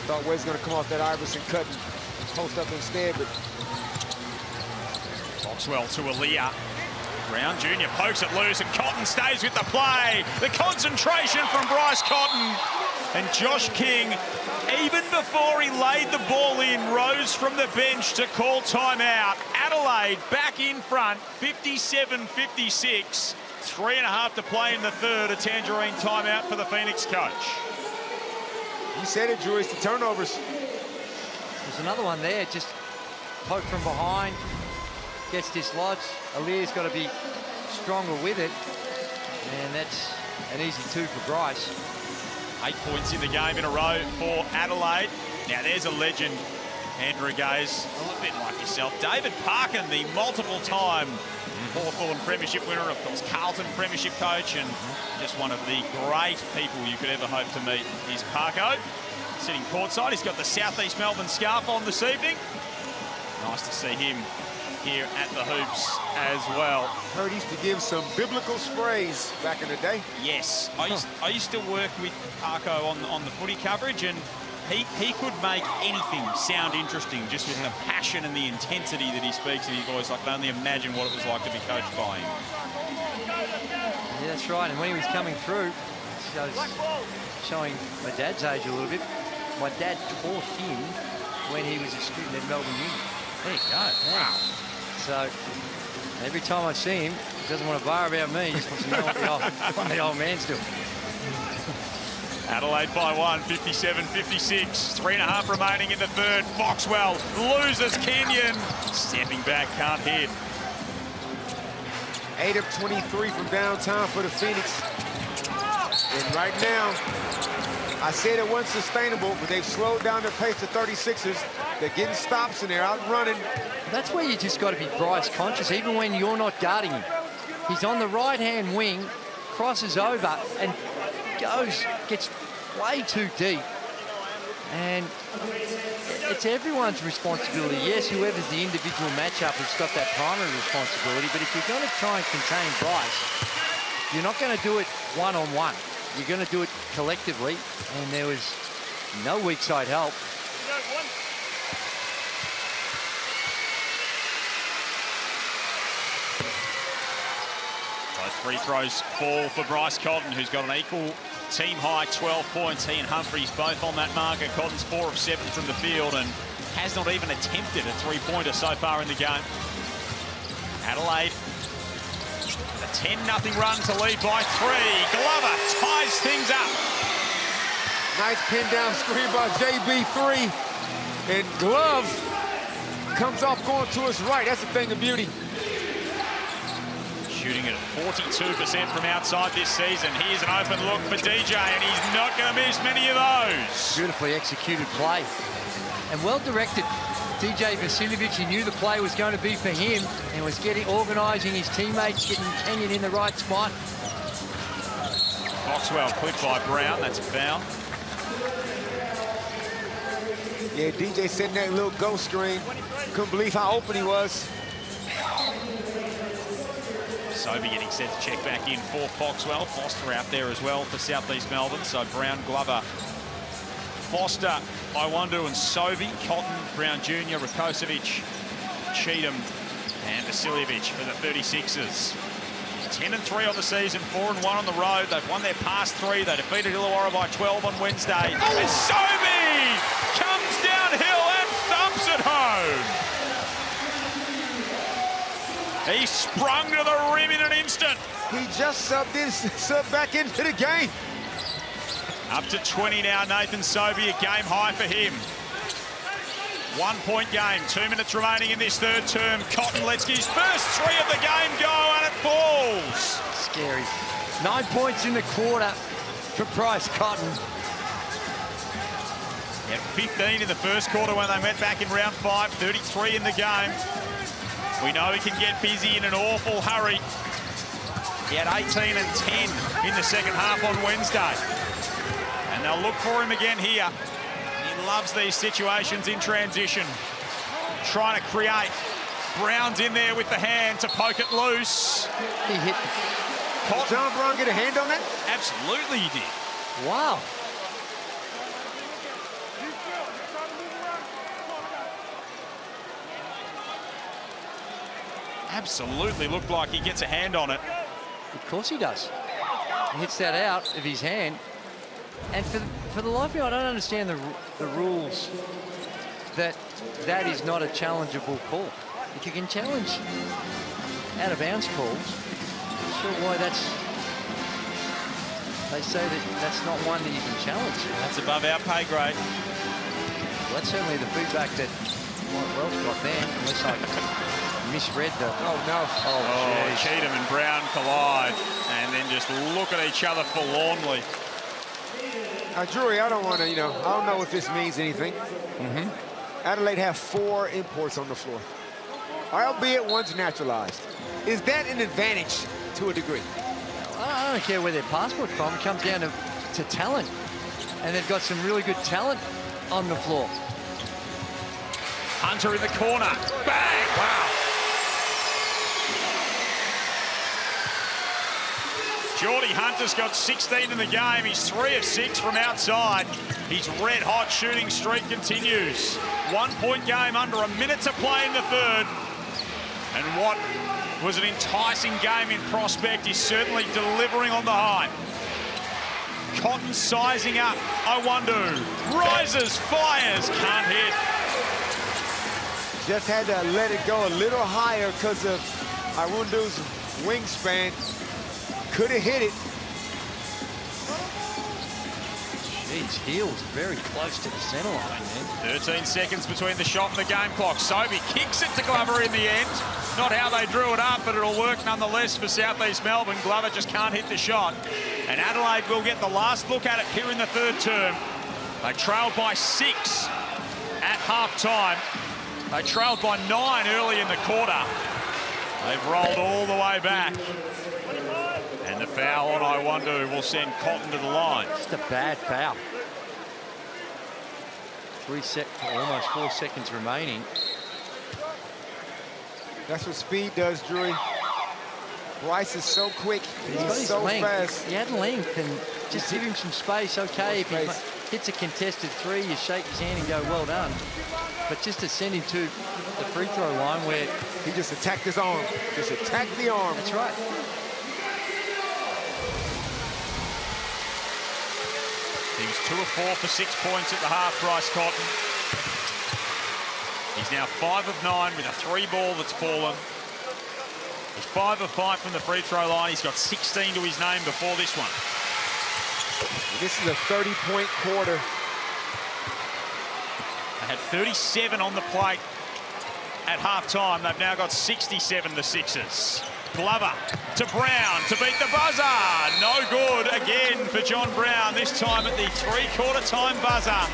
D: thought Wes going to come off that Iverson cut and post up instead, but
G: Foxwell to Aaliyah. Brown Jr. pokes it loose and Cotton stays with the play. The concentration from Bryce Cotton. And Josh King, even before he laid the ball in, rose from the bench to call timeout. Adelaide back in front, 57-56. 3.5 to play in the third. A Tangerine timeout for the Phoenix coach.
D: You said it, Drew, it's the turnovers.
E: There's another one there, just poke from behind, gets dislodged. Aaliyah's got to be stronger with it, and that's an easy 2 for Bryce.
G: 8 points in the game in a row for Adelaide. Now there's a legend, Andrew Gaze, a little bit like yourself. David Parkin, the multiple-time Hawthorn Premiership winner, of course, Carlton Premiership coach, and just one of the great people you could ever hope to meet is Parko. Sitting courtside, he's got the South East Melbourne scarf on this evening. Nice to see him here at the hoops as well.
D: Heard he used to give some biblical sprays back in the day.
G: Yes, I used to work with Parko on the footy coverage, and he could make anything sound interesting just with the passion and the intensity that he speaks in his voice. I can only imagine what it was like to be coached by him.
E: Yeah, that's right. And when he was coming through, I was showing my dad's age a little bit. My dad taught him when he was a student at Melbourne Uni.
G: There you go.
E: Yeah. Wow. So every time I see him, he doesn't want to bar about me. He just wants to know what the old man's doing.
G: Adelaide by 1, 57-56. 3.5 remaining in the third. Foxwell loses Kenyon. Stepping back, can't hit.
D: 8 of 23 from downtown for the Phoenix. And right now, I said it wasn't sustainable, but they've slowed down their pace to 36ers. They're getting stops and they're out running.
E: That's where you just got to be Bryce conscious, even when you're not guarding him. He's on the right-hand wing, crosses over, and gets way too deep. And it's everyone's responsibility. Yes, whoever's the individual matchup has got that primary responsibility, but if you're going to try and contain Bryce, you're not going to do it one-on-one. You're going to do it collectively, and there was no weak side help.
G: Both free throws fall for Bryce Cotton, who's got an equal team-high 12 points. He and Humphries both on that marker. Cotton's 4 of 7 from the field and has not even attempted a three-pointer so far in the game. Adelaide, a 10-0 run to lead by 3. Glover ties things up.
D: Nice pin down screen by JB3. And Glove comes off going to his right. That's a thing of beauty.
G: Shooting at 42% from outside this season. Here's an open look for DJ, and he's not going to miss many of those.
E: Beautifully executed play. And well directed. DJ Vasiljevic, he knew the play was going to be for him and was organising his teammates, getting Kenyon in the right spot.
G: Foxwell clipped by Brown, that's a foul.
D: Yeah, DJ setting that little ghost screen. Couldn't believe how open he was.
G: Sobe getting set to check back in for Foxwell. Foster out there as well for South East Melbourne. So Brown, Glover, Foster, Iwandu and Sobe, Cotton, Brown Jr., Rakocevic, Cheatham and Vasiljevic for the 36ers. 10-3 on the season, 4-1 on the road. They've won their past 3. They defeated Illawarra by 12 on Wednesday. And Sobe comes downhill and thumps it home. He sprung to the rim in an instant.
D: He just subbed back into the game.
G: Up to 20 now, Nathan Sobe, a game high for him. 1-point game, 2 minutes remaining in this third term. Cotton lets his first 3 of the game go, and it falls.
E: Scary. 9 points in the quarter for Bryce Cotton.
G: He had 15 in the first quarter when they met back in round 5, 33 in the game. We know he can get busy in an awful hurry. He had 18 and 10 in the second half on Wednesday. And they'll look for him again here. He loves these situations in transition. Trying to create. Brown's in there with the hand to poke it loose.
E: He hit.
D: Did John Brown get a hand on that?
G: Absolutely he did.
E: Wow.
G: Absolutely looked like he gets a hand on it.
E: Of course he does. He hits that out of his hand. And for the life of me, I don't understand the rules that is not a challengeable call. If you can challenge out of bounds calls, I'm not sure why they say that that's not one that you can challenge.
G: That's above our pay grade.
E: Well, that's certainly the feedback that Wells got there, unless I misread the...
D: Oh, no.
G: Oh, Cheatham and Brown collide and then just look at each other forlornly.
D: Drury, I don't want to, I don't know if this means anything. Adelaide have 4 imports on the floor, albeit one's naturalized. Is that an advantage to a degree?
E: I don't care where their passport's from. It comes down to talent. And they've got some really good talent on the floor.
G: Hunter in the corner. Bang! Wow. Geordie Hunter's got 16 in the game. He's 3 of 6 from outside. His red-hot shooting streak continues. 1-point game under a minute to play in the third. And what was an enticing game in prospect is certainly delivering on the high. Cotton sizing up. Iwundu rises, fires, can't hit.
D: Just had to let it go a little higher because of Iwundu's wingspan. Could have hit it.
E: His heels very close to the center line, man.
G: 13 seconds between the shot and the game clock. Sobey kicks it to Glover in the end. Not how they drew it up, but it'll work nonetheless for South East Melbourne. Glover just can't hit the shot. And Adelaide will get the last look at it here in the third term. They trailed by 6 at half-time. They trailed by 9 early in the quarter. They've rolled all the way back. And the foul on Iwundu will send Cotton to the line.
E: Just a bad foul. Almost 4 seconds remaining.
D: That's what speed does, Drury. Bryce is so quick. He's so
E: length.
D: fast.
E: He had length, and just give him some space. Okay, if he hits a contested 3, you shake his hand and go, well done. But just to send him to the free throw line where...
D: He just attacked his arm. Just attacked the arm.
E: That's right.
G: He was 2 of 4 for 6 points at the half, Bryce Cotton. He's now 5 of 9 with a 3 ball that's fallen. He's 5 of 5 from the free throw line. He's got 16 to his name before this one.
D: This is a 30-point quarter.
G: They had 37 on the plate at half-time. They've now got 67, the Sixers. Glover to Brown to beat the buzzer. No good again for John Brown, this time at the 3/4 time buzzer.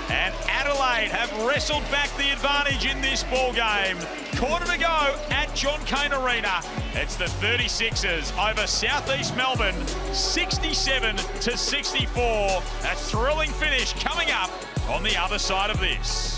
G: And Adelaide have wrestled back the advantage in this ball game. Quarter to go at John Cain Arena. It's the 36ers over South East Melbourne, 67-64. A thrilling finish coming up on the other side of this.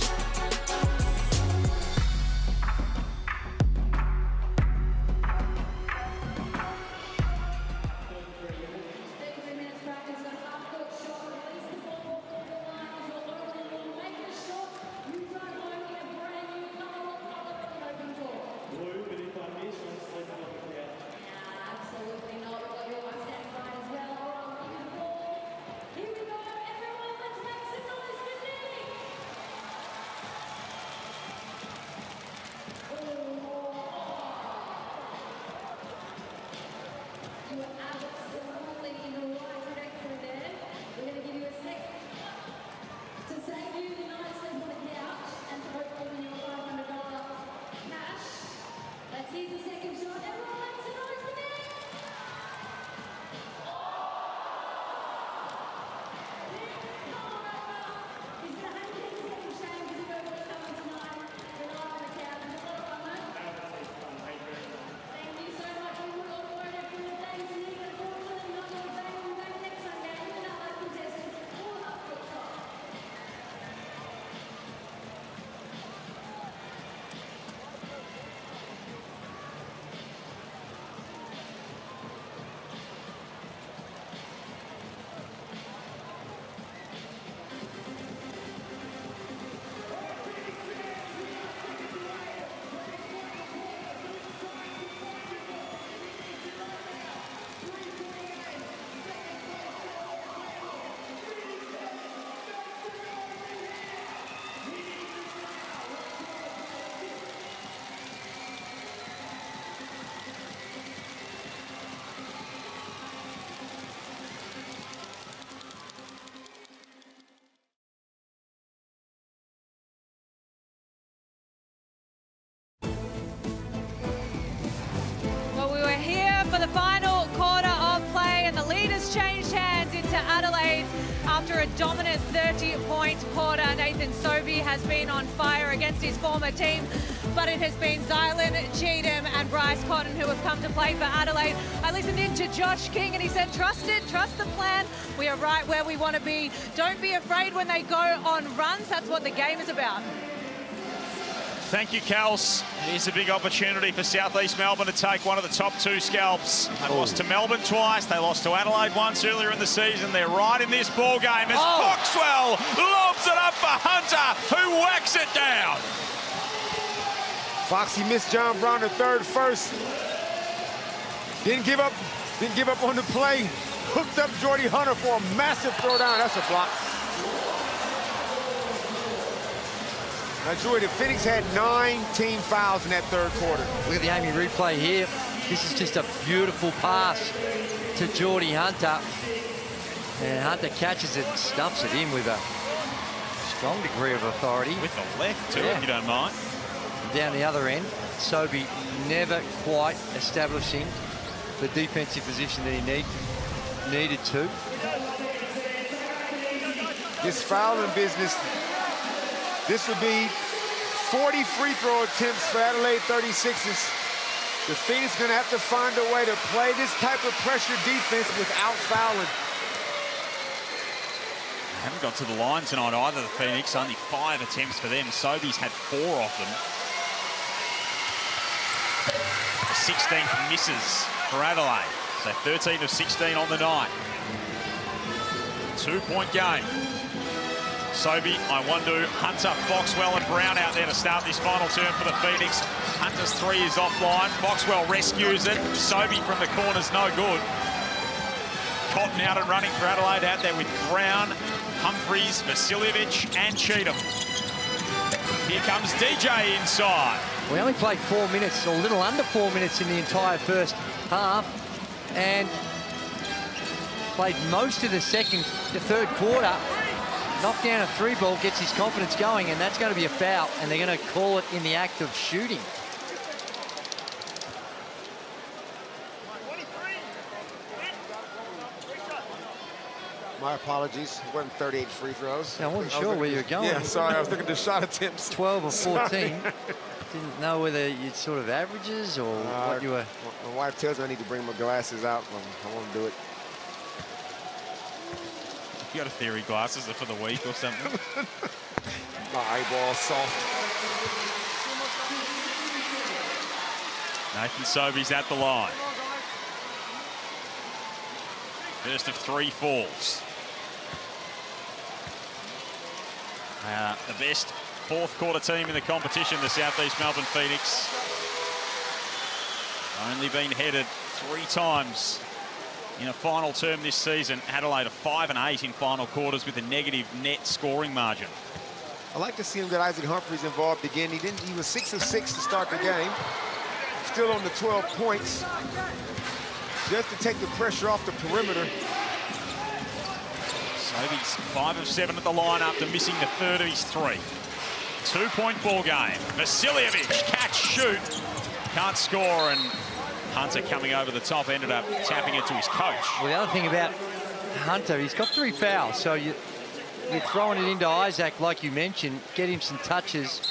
C: After a dominant 30-point quarter, Nathan Sobey has been on fire against his former team, but it has been Zylan Cheatham and Bryce Cotton who have come to play for Adelaide. I listened in to Josh King and he said, trust it, trust the plan. We are right where we want to be. Don't be afraid when they go on runs. That's what the game is about.
G: Thank you, Kels. Here's a big opportunity for South East Melbourne to take one of the top 2 scalps. They lost to Melbourne twice. They lost to Adelaide once earlier in the season. They're right in this ball game as Foxwell lobs it up for Hunter, who whacks it down.
D: Foxy missed John Brown III first. Didn't give up on the play. Hooked up Jordy Hunter for a massive throwdown. That's a block. Now, Joey, the Phoenix had 19 fouls in that third quarter.
E: Look at the Amy replay here. This is just a beautiful pass to Jordy Hunter. And Hunter catches it and stuffs it in with a strong degree of authority.
G: With the left, too, if you don't mind.
E: Down the other end, Sobey never quite establishing the defensive position that he needed to.
D: This fouling business, this would be 40 free throw attempts for Adelaide 36ers. The Phoenix going to have to find a way to play this type of pressure defense without fouling.
G: Haven't got to the line tonight either, the Phoenix. Only 5 attempts for them. Sobey's had 4 of them. The 16th misses for Adelaide. So 13 of 16 on the night. 2-point game. Sobey, Iwundu, Hunter, Foxwell and Brown out there to start this final term for the Phoenix. Hunter's 3 is offline. Foxwell rescues it. Sobey from the corner's no good. Cotton out and running for Adelaide out there with Brown, Humphries, Vasiljevic and Cheatham. Here comes DJ inside.
E: We only played 4 minutes, or a little under 4 minutes in the entire first half, and played most of the third quarter. Knocked down a 3-ball, gets his confidence going, and that's going to be a foul, and they're going to call it in the act of shooting.
D: My apologies. It wasn't 38 free throws.
E: I wasn't sure where you were going.
D: Yeah, sorry, I was looking at the shot attempts.
E: 12 or 14. Didn't know whether it's sort of averages or what you were.
D: My wife tells me I need to bring my glasses out. I want to do it.
G: You got a theory glasses for the week or something?
D: My eyeball's soft.
G: Nathan Sobey's at the line. First of 3 falls. The best fourth quarter team in the competition, the South East Melbourne Phoenix. Only been headed 3 times in a final term this season. Adelaide are 5 and 8 in final quarters with a negative net scoring margin.
D: I like to see him get Isaac Humphries involved again. He was 6 of 6 to start the game. Still on the 12 points. Just to take the pressure off the perimeter.
G: Sobey's 5 of 7 at the line after missing the 3rd of his 3. 2-point ball game. Vasiljevic, catch, shoot. Can't score, and Hunter coming over the top ended up tapping it to his coach.
E: Well, the other thing about Hunter, he's got 3 fouls, so you're throwing it into Isaac, like you mentioned, get him some touches,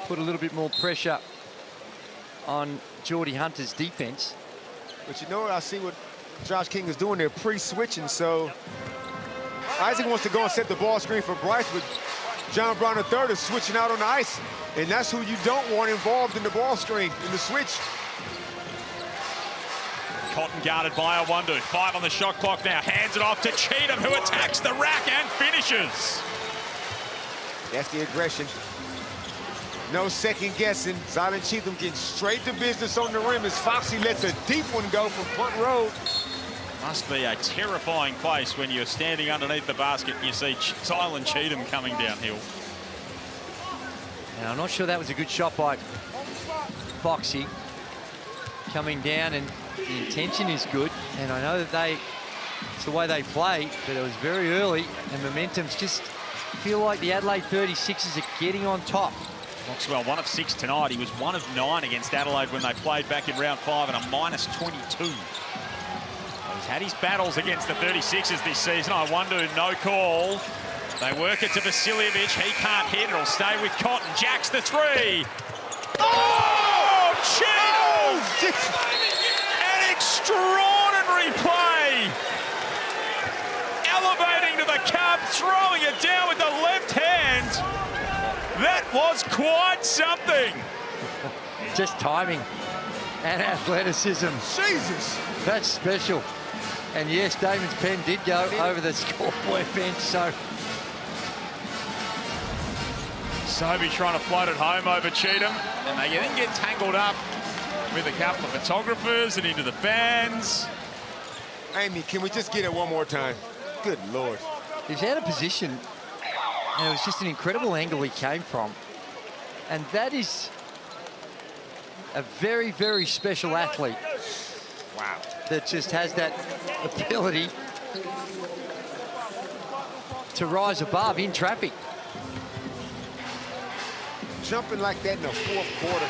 E: put a little bit more pressure on Jordy Hunter's defense.
D: But you know what? I see what Josh King is doing there, pre-switching. So Isaac wants to go and set the ball screen for Bryce, but John Brown III is switching out on the ice. And that's who you don't want involved in the ball screen, in the switch.
G: Cotton guarded by Iwundu. 5 on the shot clock now. Hands it off to Cheatham, who attacks the rack and finishes.
D: That's the aggression. No second guessing. Zylan Cheatham getting straight to business on the rim as Foxy lets a deep one go from front row.
G: Must be a terrifying place when you're standing underneath the basket and you see Zylan Cheatham coming downhill.
E: And I'm not sure that was a good shot by Foxy. Coming down, and the intention is good. And I know that it's the way they play, but it was very early, and momentum's just feel like the Adelaide 36ers are getting on top.
G: Foxwell 1 of 6 tonight. He was 1 of 9 against Adelaide when they played back in round 5 and a -22. He's had his battles against the 36ers this season. I wonder, no call. They work it to Vasiljevic. He can't hit. It'll stay with Cotton. Jacks the three. Oh, Cheatham! An extraordinary play. Elevating to the cup, throwing it down with the left hand. That was quite something.
E: Just timing and athleticism.
D: Jesus!
E: That's special. And yes, Damon's pen did go over the scoreboard bench, so...
G: Sobey trying to float it home over Cheatham, and they then get tangled up with a couple of photographers and into the fans.
D: Amy, can we just get it one more time? Good Lord.
E: He was out of position, and it was just an incredible angle he came from. And that is a very, very special athlete. Wow. That just has that ability to rise above in traffic.
D: Jumping like that in the fourth quarter.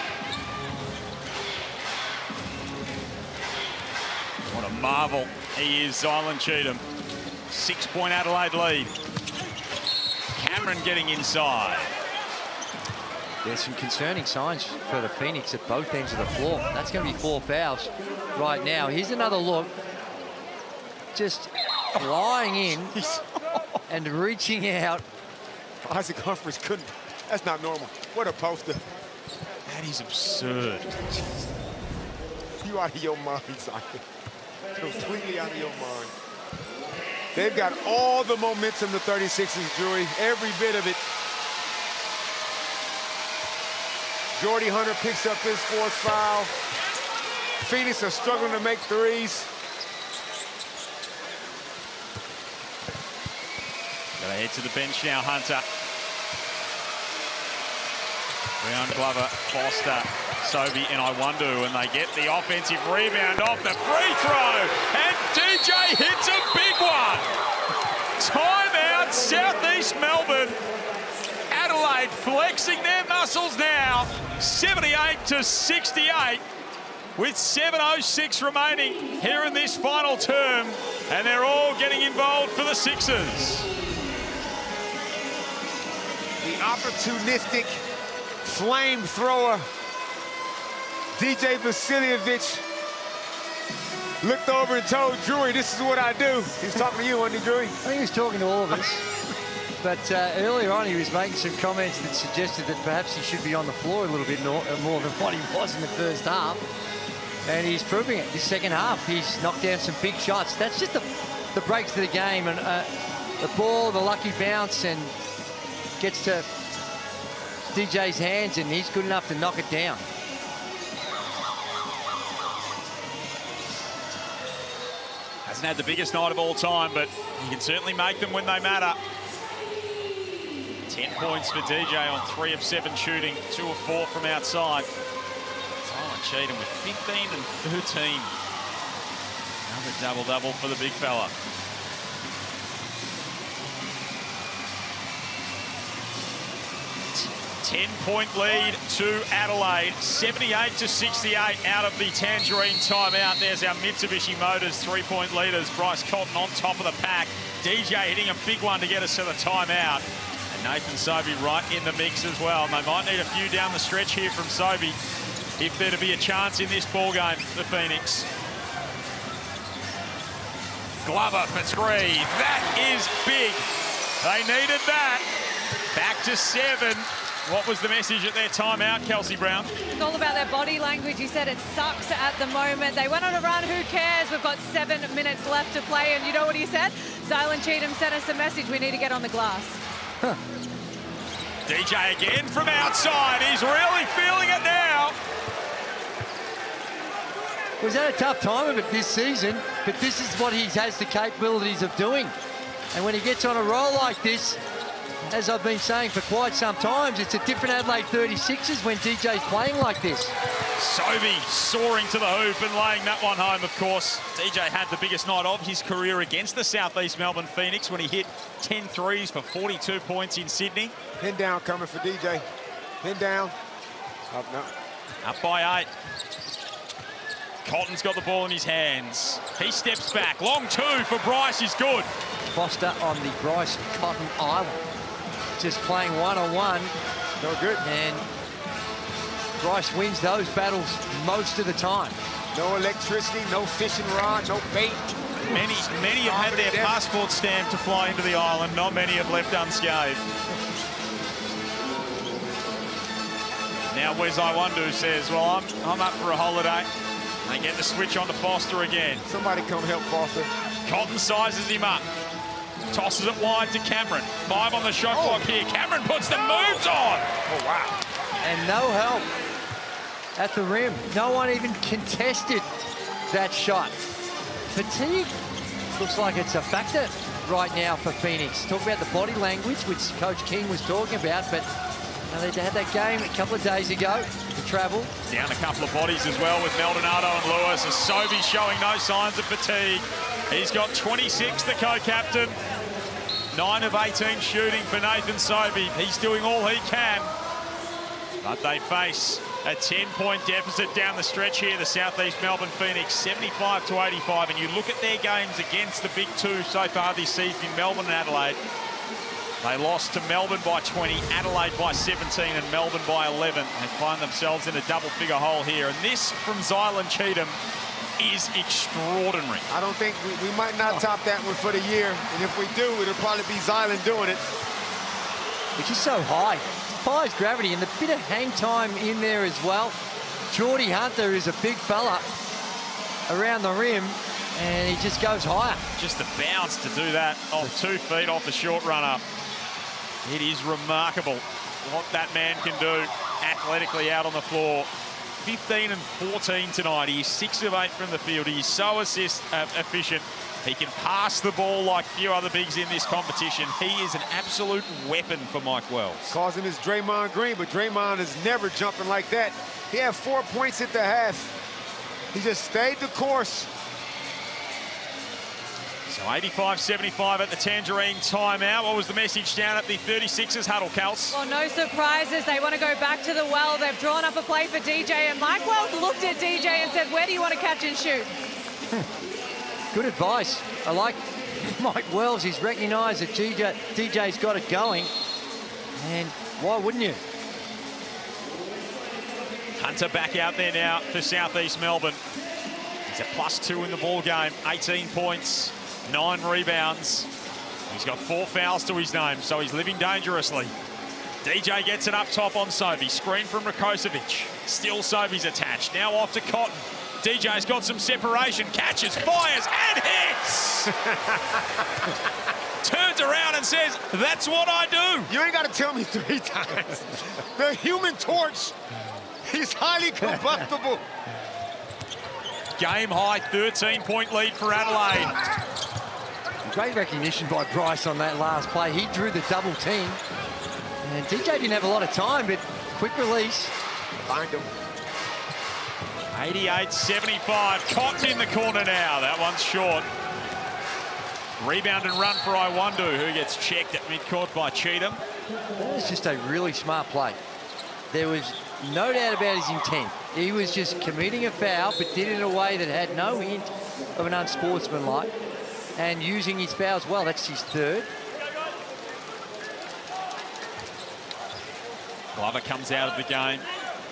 G: What a marvel he is, Zylan Cheatham. 6-point Adelaide lead. Cameron getting inside.
E: There's some concerning signs for the Phoenix at both ends of the floor. That's going to be 4 fouls right now. Here's another look. Just flying in and reaching out.
D: Isaac Humphries couldn't. That's not normal. What a poster.
G: That is absurd.
D: You out of your mind, Isaac. Completely out of your mind. They've got all the momentum, the 36ers, Drewy. Every bit of it. Jordy Hunter picks up his 4th foul. Phoenix are struggling to make threes.
G: Gotta head to the bench now, Hunter. Brown, Glover, Foster, Sobey, and Iwundu, and they get the offensive rebound off the free throw, and DJ hits a big one. Timeout, Southeast Melbourne. Adelaide flexing their muscles now, 78-68, with 7:06 remaining here in this final term, and they're all getting involved for the Sixers.
D: The opportunistic flamethrower, DJ Vasiljevic, looked over and told Drewy, this is what I do. He's talking to you, wasn't he, Drewy?
E: I think he was talking to all of us. But earlier on, he was making some comments that suggested that perhaps he should be on the floor a little bit more than what he was in the first half. And he's proving it. This second half, he's knocked down some big shots. That's just the breaks to the game. And the ball, the lucky bounce, and gets to DJ's hands, and he's good enough to knock it down.
G: Hasn't had the biggest night of all time, but he can certainly make them when they matter. 10 points for DJ on 3 of 7 shooting, 2 of 4 from outside. Zylan Cheatham with 15 and 13. Another double-double for the big fella. Ten-point lead to Adelaide, 78-68 out of the Tangerine timeout. There's our Mitsubishi Motors 3-point leaders. Bryce Cotton on top of the pack. DJ hitting a big one to get us to the timeout. And Nathan Sobey right in the mix as well. And they might need a few down the stretch here from Sobey if there to be a chance in this ball game for Phoenix. Glover for 3. That is big. They needed that. Back to 7. What was the message at their timeout, Kelsey Brown?
C: It's all about their body language. He said it sucks at the moment. They went on a run. Who cares? We've got 7 minutes left to play. And you know what he said? Zylan Cheatham sent us a message. We need to get on the glass.
E: Huh.
G: DJ again from outside. He's really feeling it now.
E: Was that a tough time of it this season? But this is what he has the capabilities of doing. And when he gets on a roll like this, as I've been saying for quite some time, it's a different Adelaide 36ers when DJ's playing like this.
G: Sobey soaring to the hoop and laying that one home, of course. DJ had the biggest night of his career against the Southeast Melbourne Phoenix when he hit 10 threes for 42 points in Sydney.
D: Pin down coming for DJ. Pin down. Up now.
G: Up by 8. Cotton's got the ball in his hands. He steps back. Long two for Bryce is good.
E: Foster on the Bryce Cotton Island. Just playing one-on-one.
D: No good.
E: And Bryce wins those battles most of the time.
D: No electricity, no fishing rod, no bait.
G: Many have had their passport stamp to fly into the island. Not many have left unscathed. Now Wes Iwundu says, well, I'm up for a holiday. They get the switch on to Foster again.
D: Somebody come help Foster.
G: Cotton sizes him up. Tosses it wide to Cameron. 5 on the shot clock here. Cameron puts the moves on.
D: Oh, wow.
E: And no help at the rim. No one even contested that shot. Fatigue looks like it's a factor right now for Phoenix. Talk about the body language, which Coach King was talking about, but they had that game a couple of days ago to travel.
G: Down a couple of bodies as well with Maldonado and Lewis. Asobi showing no signs of fatigue. He's got 26, the co-captain. 9 of 18 shooting for Nathan Sobey. He's doing all he can. But they face a 10-point deficit down the stretch here, the Southeast Melbourne Phoenix, 75-85. And you look at their games against the big two so far this season in Melbourne and Adelaide. They lost to Melbourne by 20, Adelaide by 17, and Melbourne by 11. They find themselves in a double-figure hole here. And this from Zylan Cheatham is extraordinary.
D: I don't think we might not top that one for the year. And if we do, it'll probably be Zylan doing it.
E: Which is so high. Defies gravity, and a bit of hang time in there as well. Geordie Hunter is a big fella around the rim, and he just goes higher.
G: Just the bounce to do that off 2 feet off the short runner. It is remarkable what that man can do athletically out on the floor. 15 and 14 tonight. He's 6 of 8 from the field. He's so efficient. He can pass the ball like few other bigs in this competition. He is an absolute weapon for Mike Wells.
D: Calls him his Draymond Green, but Draymond is never jumping like that. He had 4 points at the half. He just stayed the course.
G: So 85-75 at the Tangerine timeout. What was the message down at the 36ers huddle, Kels?
C: Well, no surprises. They want to go back to the well. They've drawn up a play for DJ, and Mike Wells looked at DJ and said, where do you want to catch and shoot?
E: Good advice. I like Mike Wells. He's recognised that DJ's got it going. And why wouldn't you?
G: Hunter back out there now for Southeast Melbourne. He's a +2 in the ball game. 18 points, 9 rebounds. He's got 4 fouls to his name, so he's living dangerously. DJ gets it up top on Sobey. Screen from Rakocevic. Still Sobey's attached. Now off to Cotton. DJ's got some separation, catches, fires, and hits! Turns around and says, that's what I do.
D: You ain't got to tell me 3 times. The Human Torch, he's highly combustible.
G: Game high 13-point lead for Adelaide.
E: Great recognition by Bryce on that last play. He drew the double team. And DJ didn't have a lot of time, but quick release.
D: Find him.
G: 88-75. Cotton in the corner now. That one's short. Rebound and run for Iwundu, who gets checked at midcourt by Cheatham.
E: That was just a really smart play. There was no doubt about his intent. He was just committing a foul, but did it in a way that had no hint of an unsportsmanlike. And using his fouls well. That's his 3rd.
G: Glover comes out of the game.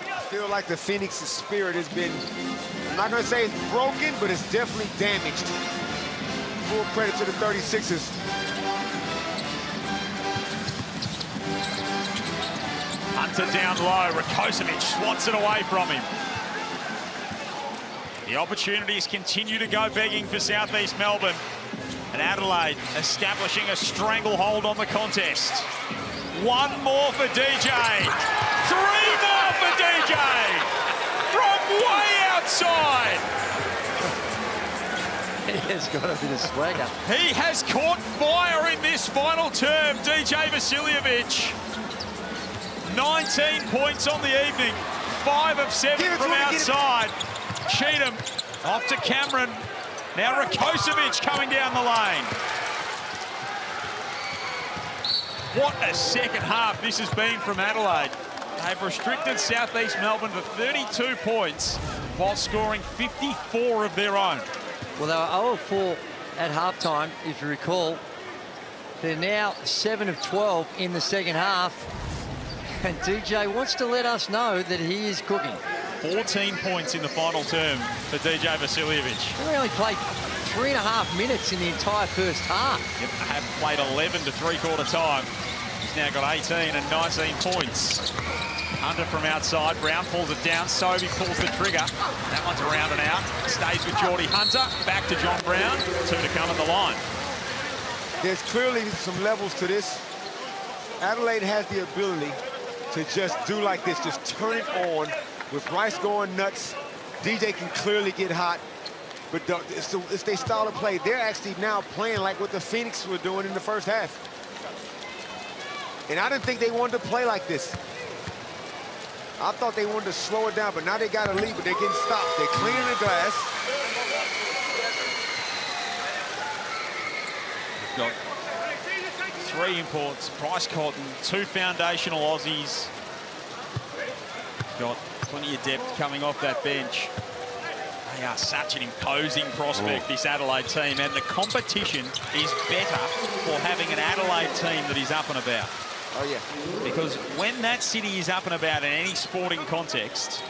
D: I feel like the Phoenix's spirit has been, I'm not going to say it's broken, but it's definitely damaged. Full credit to the 36ers.
G: Hunter down low. Rakocevic swats it away from him. The opportunities continue to go begging for Southeast Melbourne. And Adelaide establishing a stranglehold on the contest. 1 more for DJ. 3 more for DJ. From way outside.
E: He has got a bit of swagger.
G: He has caught fire in this final term, DJ Vasiljevic. 19 points on the evening. 5 of 7 from outside. Cheatham off to Cameron. Now Rakocevic coming down the lane. What a second half this has been from Adelaide. They've restricted Southeast Melbourne to 32 points while scoring 54 of their own.
E: Well, they were 0-4 at halftime, if you recall. They're now 7 of 12 in the second half. And DJ wants to let us know that he is cooking.
G: 14 points in the final term for DJ Vasiljevic.
E: They only played 3.5 minutes in the entire first half.
G: Yep, they have played 11 to three-quarter time. He's now got 18 and 19 points. Hunter from outside. Brown pulls it down. Sobey pulls the trigger. That one's around and out. Stays with Geordie Hunter. Back to John Brown. 2 to come at the line.
D: There's clearly some levels to this. Adelaide has the ability to just do like this, just turn it on. With Bryce going nuts, DJ can clearly get hot. But it's their style of play. They're actually now playing like what the Phoenix were doing in the first half. And I didn't think they wanted to play like this. I thought they wanted to slow it down, but now they got to leave, but they're getting stopped. They're cleaning the glass.
G: Got 3 imports, Bryce Cotton, 2 foundational Aussies. Got plenty of depth coming off that bench. They are such an imposing prospect, this Adelaide team, and the competition is better for having an Adelaide team that is up and about.
D: Oh, yeah.
G: Because when that city is up and about in any sporting context,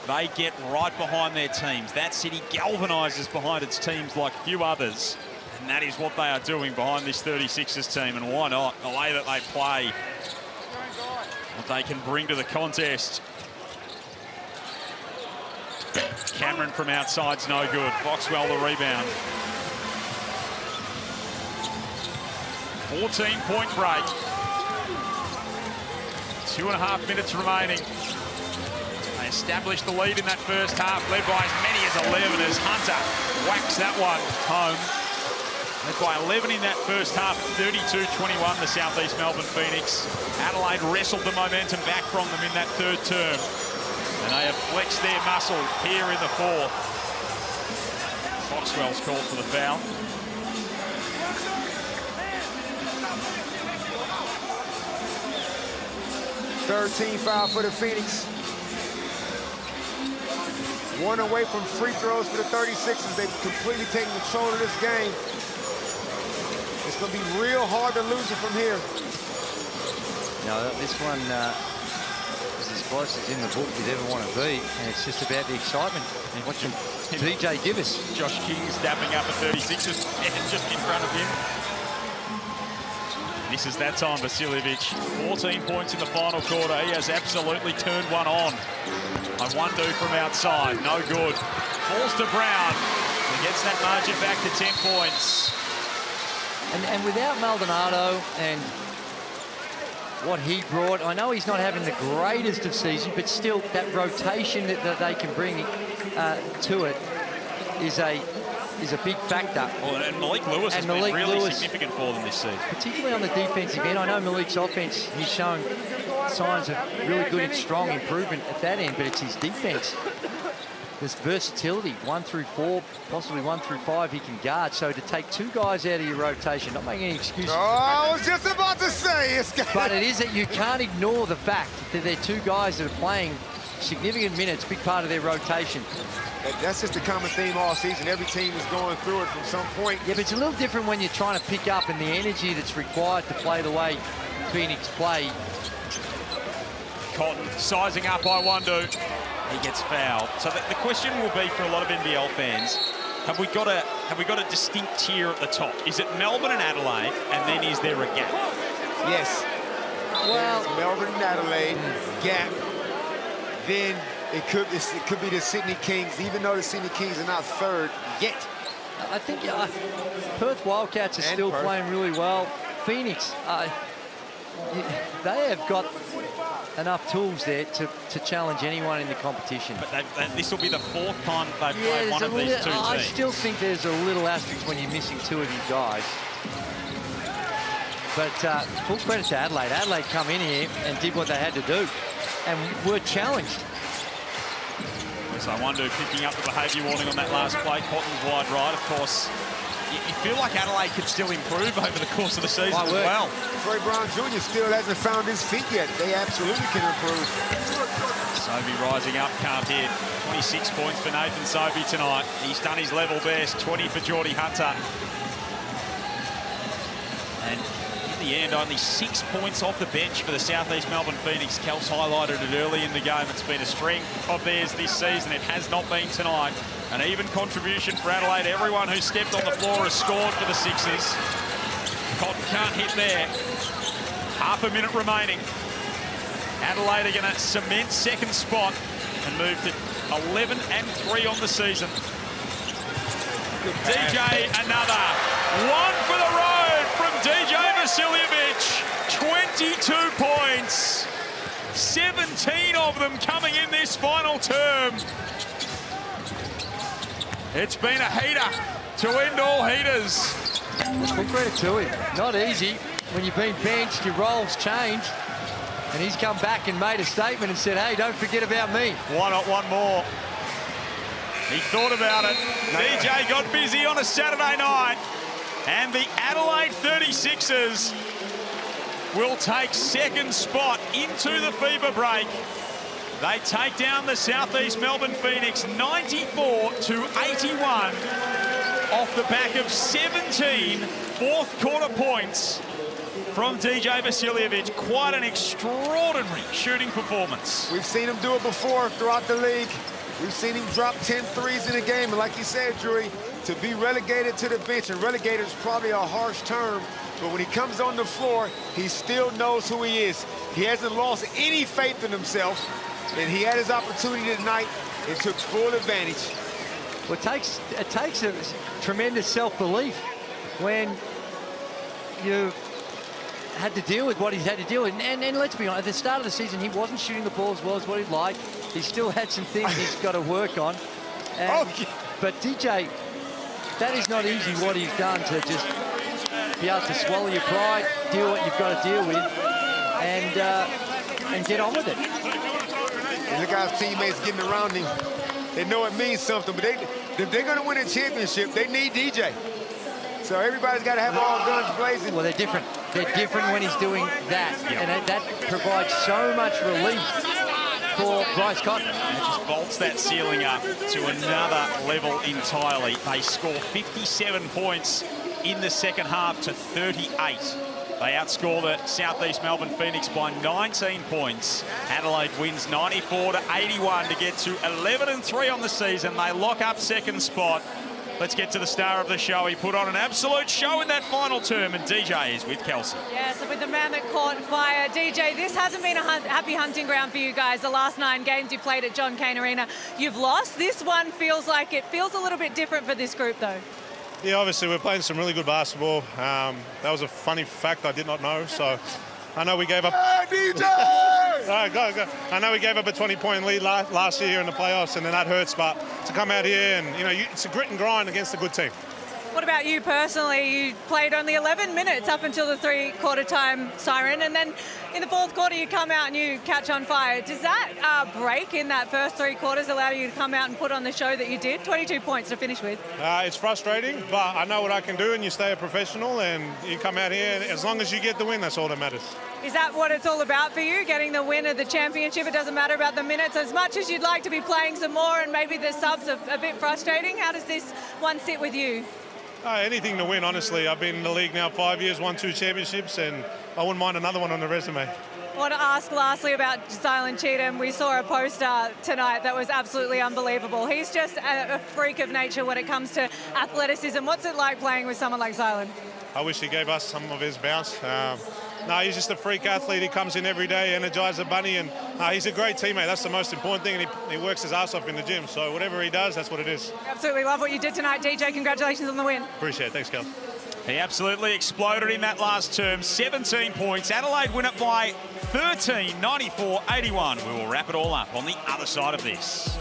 G: they get right behind their teams. That city galvanises behind its teams like few others. And that is what they are doing behind this 36ers team. And why not? The way that they play, what they can bring to the contest. Cameron from outside's no good. Foxwell the rebound. 14-point break. 2.5 minutes remaining. They established the lead in that first half, led by as many as 11 as Hunter whacks that one home. Led by 11 in that first half, 32-21, the Southeast Melbourne Phoenix. Adelaide wrestled the momentum back from them in that third term. And they have flexed their muscle here in the fourth. Foxwell's called for the foul.
D: Third team foul for the Phoenix. 1 away from free throws for the 36ers. They've completely taken control of this game. It's going to be real hard to lose it from here.
E: No, this one is as close as in the book you'd ever want to be, and it's just about the excitement. And watching DJ give us.
G: Josh King's dapping up at 36ers, just in front of him. This is that time, Vasiljevic. 14 points in the final quarter. He has absolutely turned one on. And one do from outside, no good. Falls to Brown. He gets that margin back to 10 points.
E: And without Maldonado and what he brought, I know he's not having the greatest of seasons, but still that rotation that they can bring to it is a big factor.
G: Well, and Malik Lewis has been really significant for them this season.
E: Particularly on the defensive end. I know Malik's offense, he's shown signs of really good and strong improvement at that end, but it's his defense. There's versatility, 1 through 4, possibly 1 through 5 he can guard. So to take 2 guys out of your rotation, not making any excuses.
D: Oh, I was just about to say.
E: But it is that you can't ignore the fact that they're 2 guys that are playing significant minutes, big part of their rotation.
D: That's just a common theme all season. Every team is going through it from some point.
E: Yeah, but it's a little different when you're trying to pick up and the energy that's required to play the way Phoenix play.
G: Cotton sizing up by Wandu. He gets fouled. So the question will be for a lot of NBL fans, have we got a distinct tier at the top? Is it Melbourne and Adelaide, and then is there a gap?
D: Yes. Well, there's Melbourne and Adelaide gap. Then it could be the Sydney Kings, even though the Sydney Kings are not third yet.
E: I think Perth Wildcats are still playing really well. Phoenix, they have got enough tools there to challenge anyone in the competition.
G: But this will be the 4th time they've played one of these 2 teams.
E: I still think there's a little asterisk when you're missing 2 of you guys. But full credit to Adelaide. Adelaide come in here and did what they had to do and were challenged.
G: So Wandu picking up the behaviour warning on that last play. Cotton's wide right, of course. you feel like Adelaide could still improve over the course of the season as well.
D: Troy Brown Jr. still hasn't found his feet yet. They absolutely can improve.
G: Sobey rising up, can't hit. 26 points for Nathan Sobey tonight. He's done his level best, 20 for Geordie Hunter. And in the end, only 6 points off the bench for the South East Melbourne Phoenix. Kels highlighted it early in the game. It's been a strength of theirs this season. It has not been tonight. An even contribution for Adelaide. Everyone who stepped on the floor has scored for the Sixers. Cotton can't hit there. Half a minute remaining. Adelaide are going to cement second spot and move to 11-3 on the season. DJ, another. One for the road from DJ Vasiljevic. 22 points. 17 of them coming in this final term. It's been a heater to end all heaters.
E: Full credit to him. Not easy. When you've been benched, your roles change. And he's come back and made a statement and said, hey, don't forget about me.
G: Why not one more? He thought about it. DJ got busy on a Saturday night. And the Adelaide 36ers will take second spot into the FIBA break. They take down the South East Melbourne Phoenix 94-81 off the back of 17 fourth quarter points from DJ Vasiljevic. Quite an extraordinary shooting performance.
D: We've seen him do it before throughout the league. We've seen him drop 10 threes in a game. And like you said, Drew, to be relegated to the bench, and relegated is probably a harsh term, but when he comes on the floor, he still knows who he is. He hasn't lost any faith in himself, and he had his opportunity tonight and took full advantage.
E: Well, it takes a tremendous self-belief when you had to deal with what he's had to deal with. And let's be honest, at the start of the season, he wasn't shooting the ball as well as what he'd like. He still had some things he's got to work on. But DJ, that is not easy what he's done, to just be able to swallow your pride, deal what you've got to deal with, and get on with it.
D: And look how his teammates getting around him. They know it means something, but if they're going to win a championship, they need DJ. So everybody's got to have all guns blazing.
E: Well, they're different. They're different when he's doing that. And that provides so much relief for Bryce Cotton.
G: And it just vaults that ceiling up to another level entirely. They score 57 points in the second half to 38. They outscore the South East Melbourne Phoenix by 19 points. Adelaide wins 94-81 to get to 11-3 on the season. They lock up second spot. Let's get to the star of the show. He put on an absolute show in that final term, and DJ is with Kelsey.
C: Yeah, so with the man that caught fire. DJ, this hasn't been a happy hunting ground for you guys. The last 9 games you played at John Cain Arena, you've lost. This one feels like it feels a little bit different for this group, though.
K: Yeah, obviously we're playing some really good basketball. That was a funny fact I did not know. So I know we gave up.
D: Hey, DJ!
K: Go. I know we gave up a 20-point lead last year in the playoffs, and then that hurts. But to come out here and it's a grit and grind against a good team.
C: What about you personally? You played only 11 minutes up until the 3-quarter time siren, and then in the fourth quarter you come out and you catch on fire. Does that break in that first 3 quarters allow you to come out and put on the show that you did? 22 points to finish with.
K: It's frustrating, but I know what I can do, and you stay a professional and you come out here. As long as you get the win, that's all that matters.
C: Is that what it's all about for you, getting the win of the championship? It doesn't matter about the minutes as much as you'd like to be playing some more, and maybe the subs are a bit frustrating. How does this one sit with you?
K: Anything to win, honestly. I've been in the league now 5 years, won 2 championships, and I wouldn't mind another one on the resume.
C: I want to ask lastly about Zylan Cheatham. We saw a poster tonight that was absolutely unbelievable. He's just a freak of nature when it comes to athleticism. What's it like playing with someone like Zylan?
K: I wish he gave us some of his bounce. No, he's just a freak athlete. He comes in every day, energizes the bunny, and he's a great teammate. That's the most important thing, and he works his ass off in the gym. So whatever he does, that's what it is.
C: Absolutely love what you did tonight, DJ. Congratulations on the win.
K: Appreciate it. Thanks, Kel.
G: He absolutely exploded in that last term. 17 points. Adelaide win it by 13, 94-81. We will wrap it all up on the other side of this.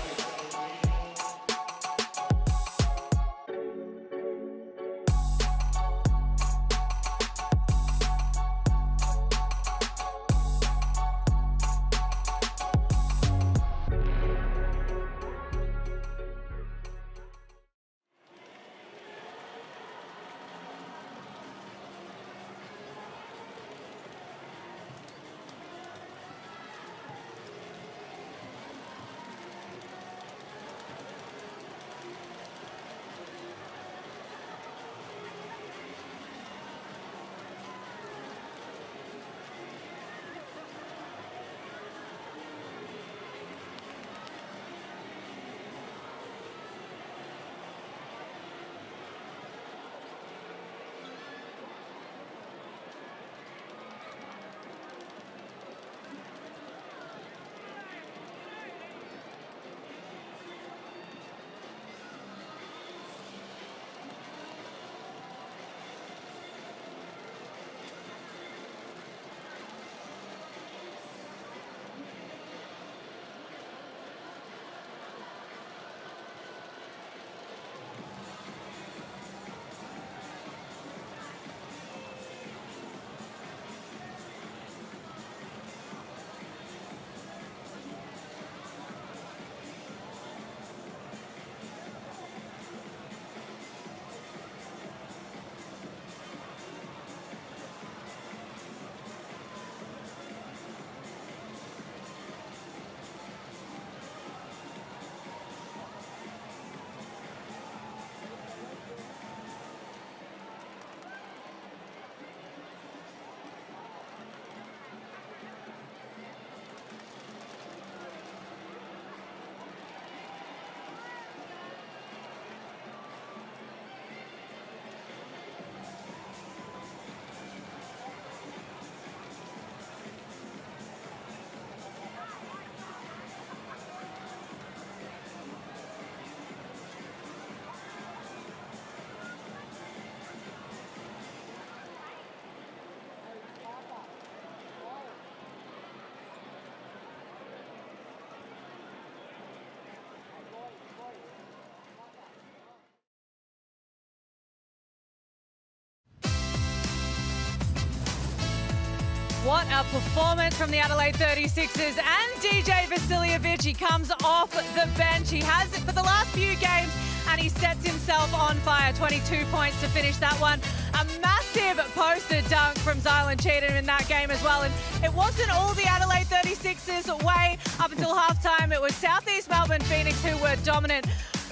C: What a performance from the Adelaide 36ers and DJ Vasiljevic. He comes off the bench. He has it for the last few games and he sets himself on fire. 22 points to finish that one. A massive poster dunk from Zylan Cheatham in that game as well. And it wasn't all the Adelaide 36ers way up until halftime. It was Southeast Melbourne Phoenix who were dominant,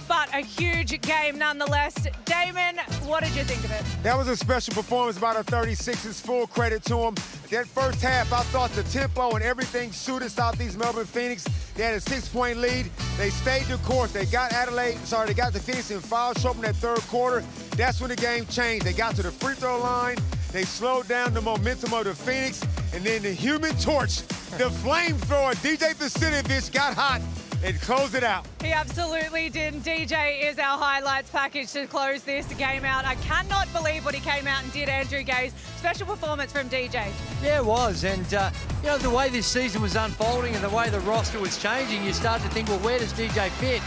C: but a huge game nonetheless. Damon, what did you think of it?
D: That was a special performance by the 36ers. Full credit to them. That first half, I thought the tempo and everything suited Southeast Melbourne Phoenix. They had a 6-point lead. They stayed the course. They got the Phoenix in foul trouble in that third quarter. That's when the game changed. They got to the free throw line. They slowed down the momentum of the Phoenix. And then the human torch, the flamethrower, DJ Vasiljevic got hot and closed it out.
C: He absolutely did. DJ is our highlights package to close this game out. I cannot believe what he came out and did, Andrew Gaze. Special performance from DJ.
E: Yeah, it was. And, you know, the way this season was unfolding and the way the roster was changing, you start to think, well, where does DJ fit?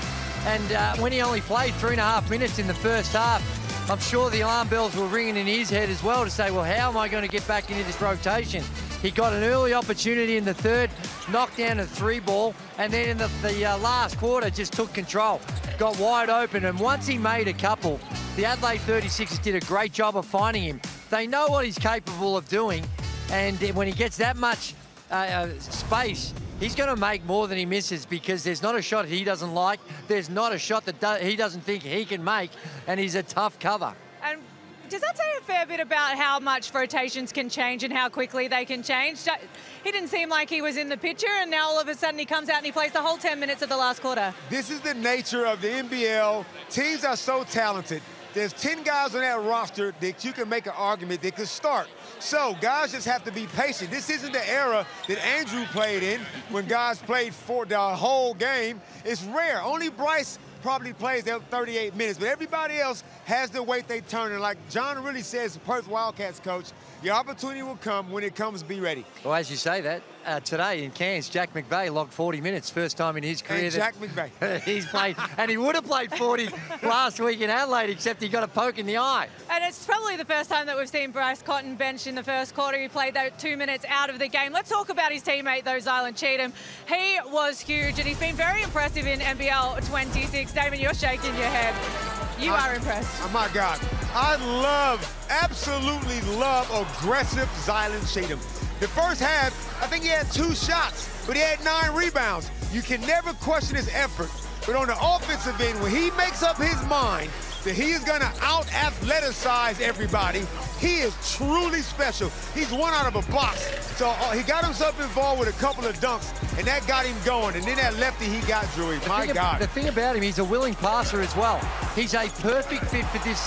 E: And when he only played 3.5 minutes in the first half, I'm sure the alarm bells were ringing in his head as well to say, well, how am I going to get back into this rotation? He got an early opportunity in the third, knocked down a 3-ball, and then in the last quarter just took control, got wide open, and once he made a couple, the Adelaide 36ers did a great job of finding him. They know what he's capable of doing, and when he gets that much space, he's going to make more than he misses because there's not a shot he doesn't like, there's not a shot that he doesn't think he can make, and he's a tough cover.
C: And does that say a fair bit about how much rotations can change and how quickly they can change? He didn't seem like he was in the picture, and now all of a sudden he comes out and he plays the whole 10 minutes of the last quarter.
D: This is the nature of the NBL. Teams are so talented. There's 10 guys on that roster that you can make an argument they could start. So guys just have to be patient. This isn't the era that Andrew played in when guys played for the whole game. It's rare. Only Bryce probably plays that 38 minutes, but everybody else has the weight they turn. And like John really says, the Perth Wildcats coach, your opportunity will come when it comes. Be ready.
E: Well, as you say that, today in Cairns, Jack McVeigh logged 40 minutes, first time in his career.
D: And Jack McVeigh.
E: He's played, and he would have played 40 last week in Adelaide, except he got a poke in the eye.
C: And it's probably the first time that we've seen Bryce Cotton benched in the first quarter. He played those 2 minutes out of the game. Let's talk about his teammate, though, Zylan Cheatham. He was huge, and he's been very impressive in NBL 26. Damon, you're shaking your head. You are impressed.
D: Oh, my God. I absolutely love aggressive Zylan Cheatham. The first half, I think he had 2 shots, but he had 9 rebounds. You can never question his effort. But on the offensive end, when he makes up his mind that he is going to out-athleticize everybody, he is truly special. He's one out of a box. So he got himself involved with a couple of dunks, and that got him going. And then that lefty he got, Drewy. My God.
E: The thing about him, he's a willing passer as well. He's a perfect fit for this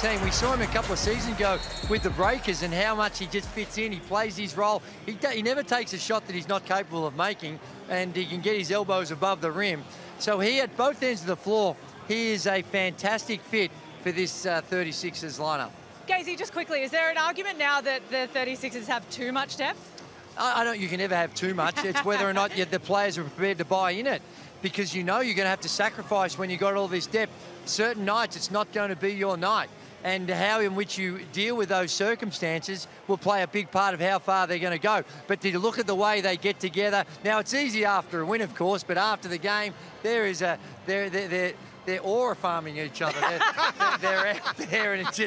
E: team. We saw him a couple of seasons ago with the Breakers and how much he just fits in. He plays his role. He never takes a shot that he's not capable of making, and he can get his elbows above the rim. So he, at both ends of the floor, he is a fantastic fit for this 36ers lineup.
C: Gazy, just quickly, is there an argument now that the 36ers have too much depth?
E: I don't. You can never have too much. It's whether or not the players are prepared to buy in it, because you know you're going to have to sacrifice when you've got all this depth. Certain nights it's not going to be your night, and how in which you deal with those circumstances will play a big part of how far they're going to go. But to look at the way they get together, now it's easy after a win, of course, but after the game, they're aura farming each other. They're out there, and it's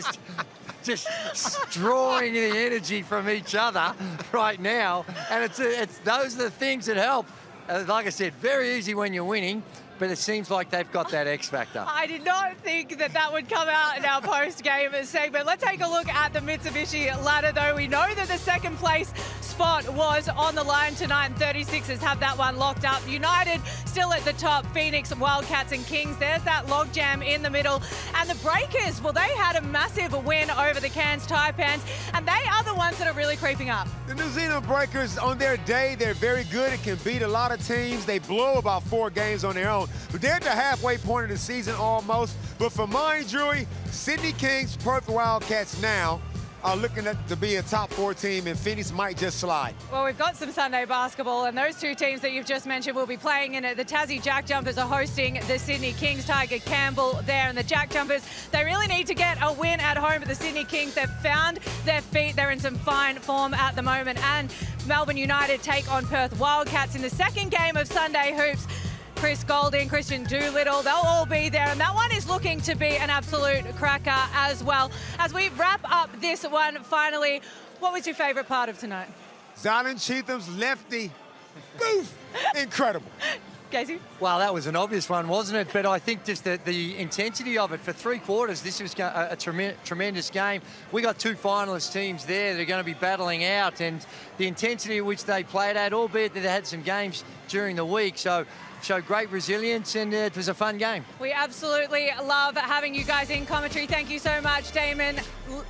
E: just drawing the energy from each other right now. And it's those are the things that help. Like I said, very easy when you're winning, but it seems like they've got that X factor.
C: I did not think that would come out in our post-game segment. Let's take a look at the Mitsubishi ladder, though. We know that the second place spot was on the line tonight, and 36ers have that one locked up. United still at the top, Phoenix, Wildcats and Kings. There's that logjam in the middle. And the Breakers, well, they had a massive win over the Cairns Taipans, and they are the ones that are really creeping up.
D: The New Zealand Breakers, on their day, they're very good and can beat a lot of teams. They blow about 4 games on their own. But they're at the halfway point of the season almost. But for mine, Drewy, Sydney Kings, Perth Wildcats now, are looking to be a top 4 team, and Phoenix might just slide.
C: Well, we've got some Sunday basketball, and those two teams that you've just mentioned will be playing in it. The Tassie Jack Jumpers are hosting the Sydney Kings. Tiger Campbell there, and the Jack Jumpers, they really need to get a win at home. But the Sydney Kings, they've found their feet. They're in some fine form at the moment. And Melbourne United take on Perth Wildcats in the second game of Sunday Hoops. Chris Golding, Christian Doolittle, they'll all be there. And that one is looking to be an absolute cracker as well. As we wrap up this one, finally, what was your favourite part of tonight?
D: Zion Chetham's lefty, boof, incredible.
C: Casey?
E: Well, that was an obvious one, wasn't it? But I think just the intensity of it for 3 quarters, this was a tremendous game. We got 2 finalist teams there that are going to be battling out, and the intensity at which they played at, albeit that they had some games during the week, so showed great resilience, and it was a fun game.
C: We absolutely love having you guys in commentary. Thank you so much, Damon,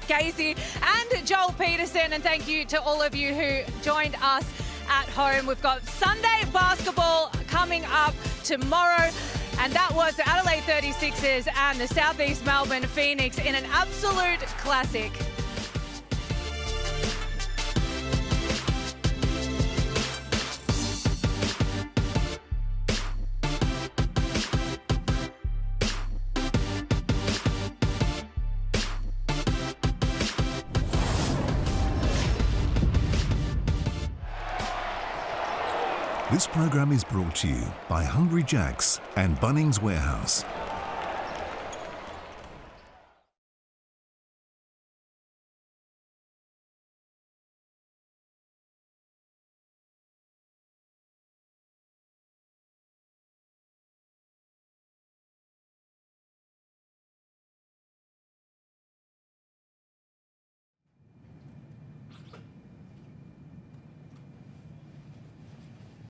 C: Casey, and Joel Peterson, and thank you to all of you who joined us at home. We've got Sunday basketball coming up tomorrow, and that was the Adelaide 36ers and the Southeast Melbourne Phoenix in an absolute classic.
L: This program is brought to you by Hungry Jack's and Bunnings Warehouse.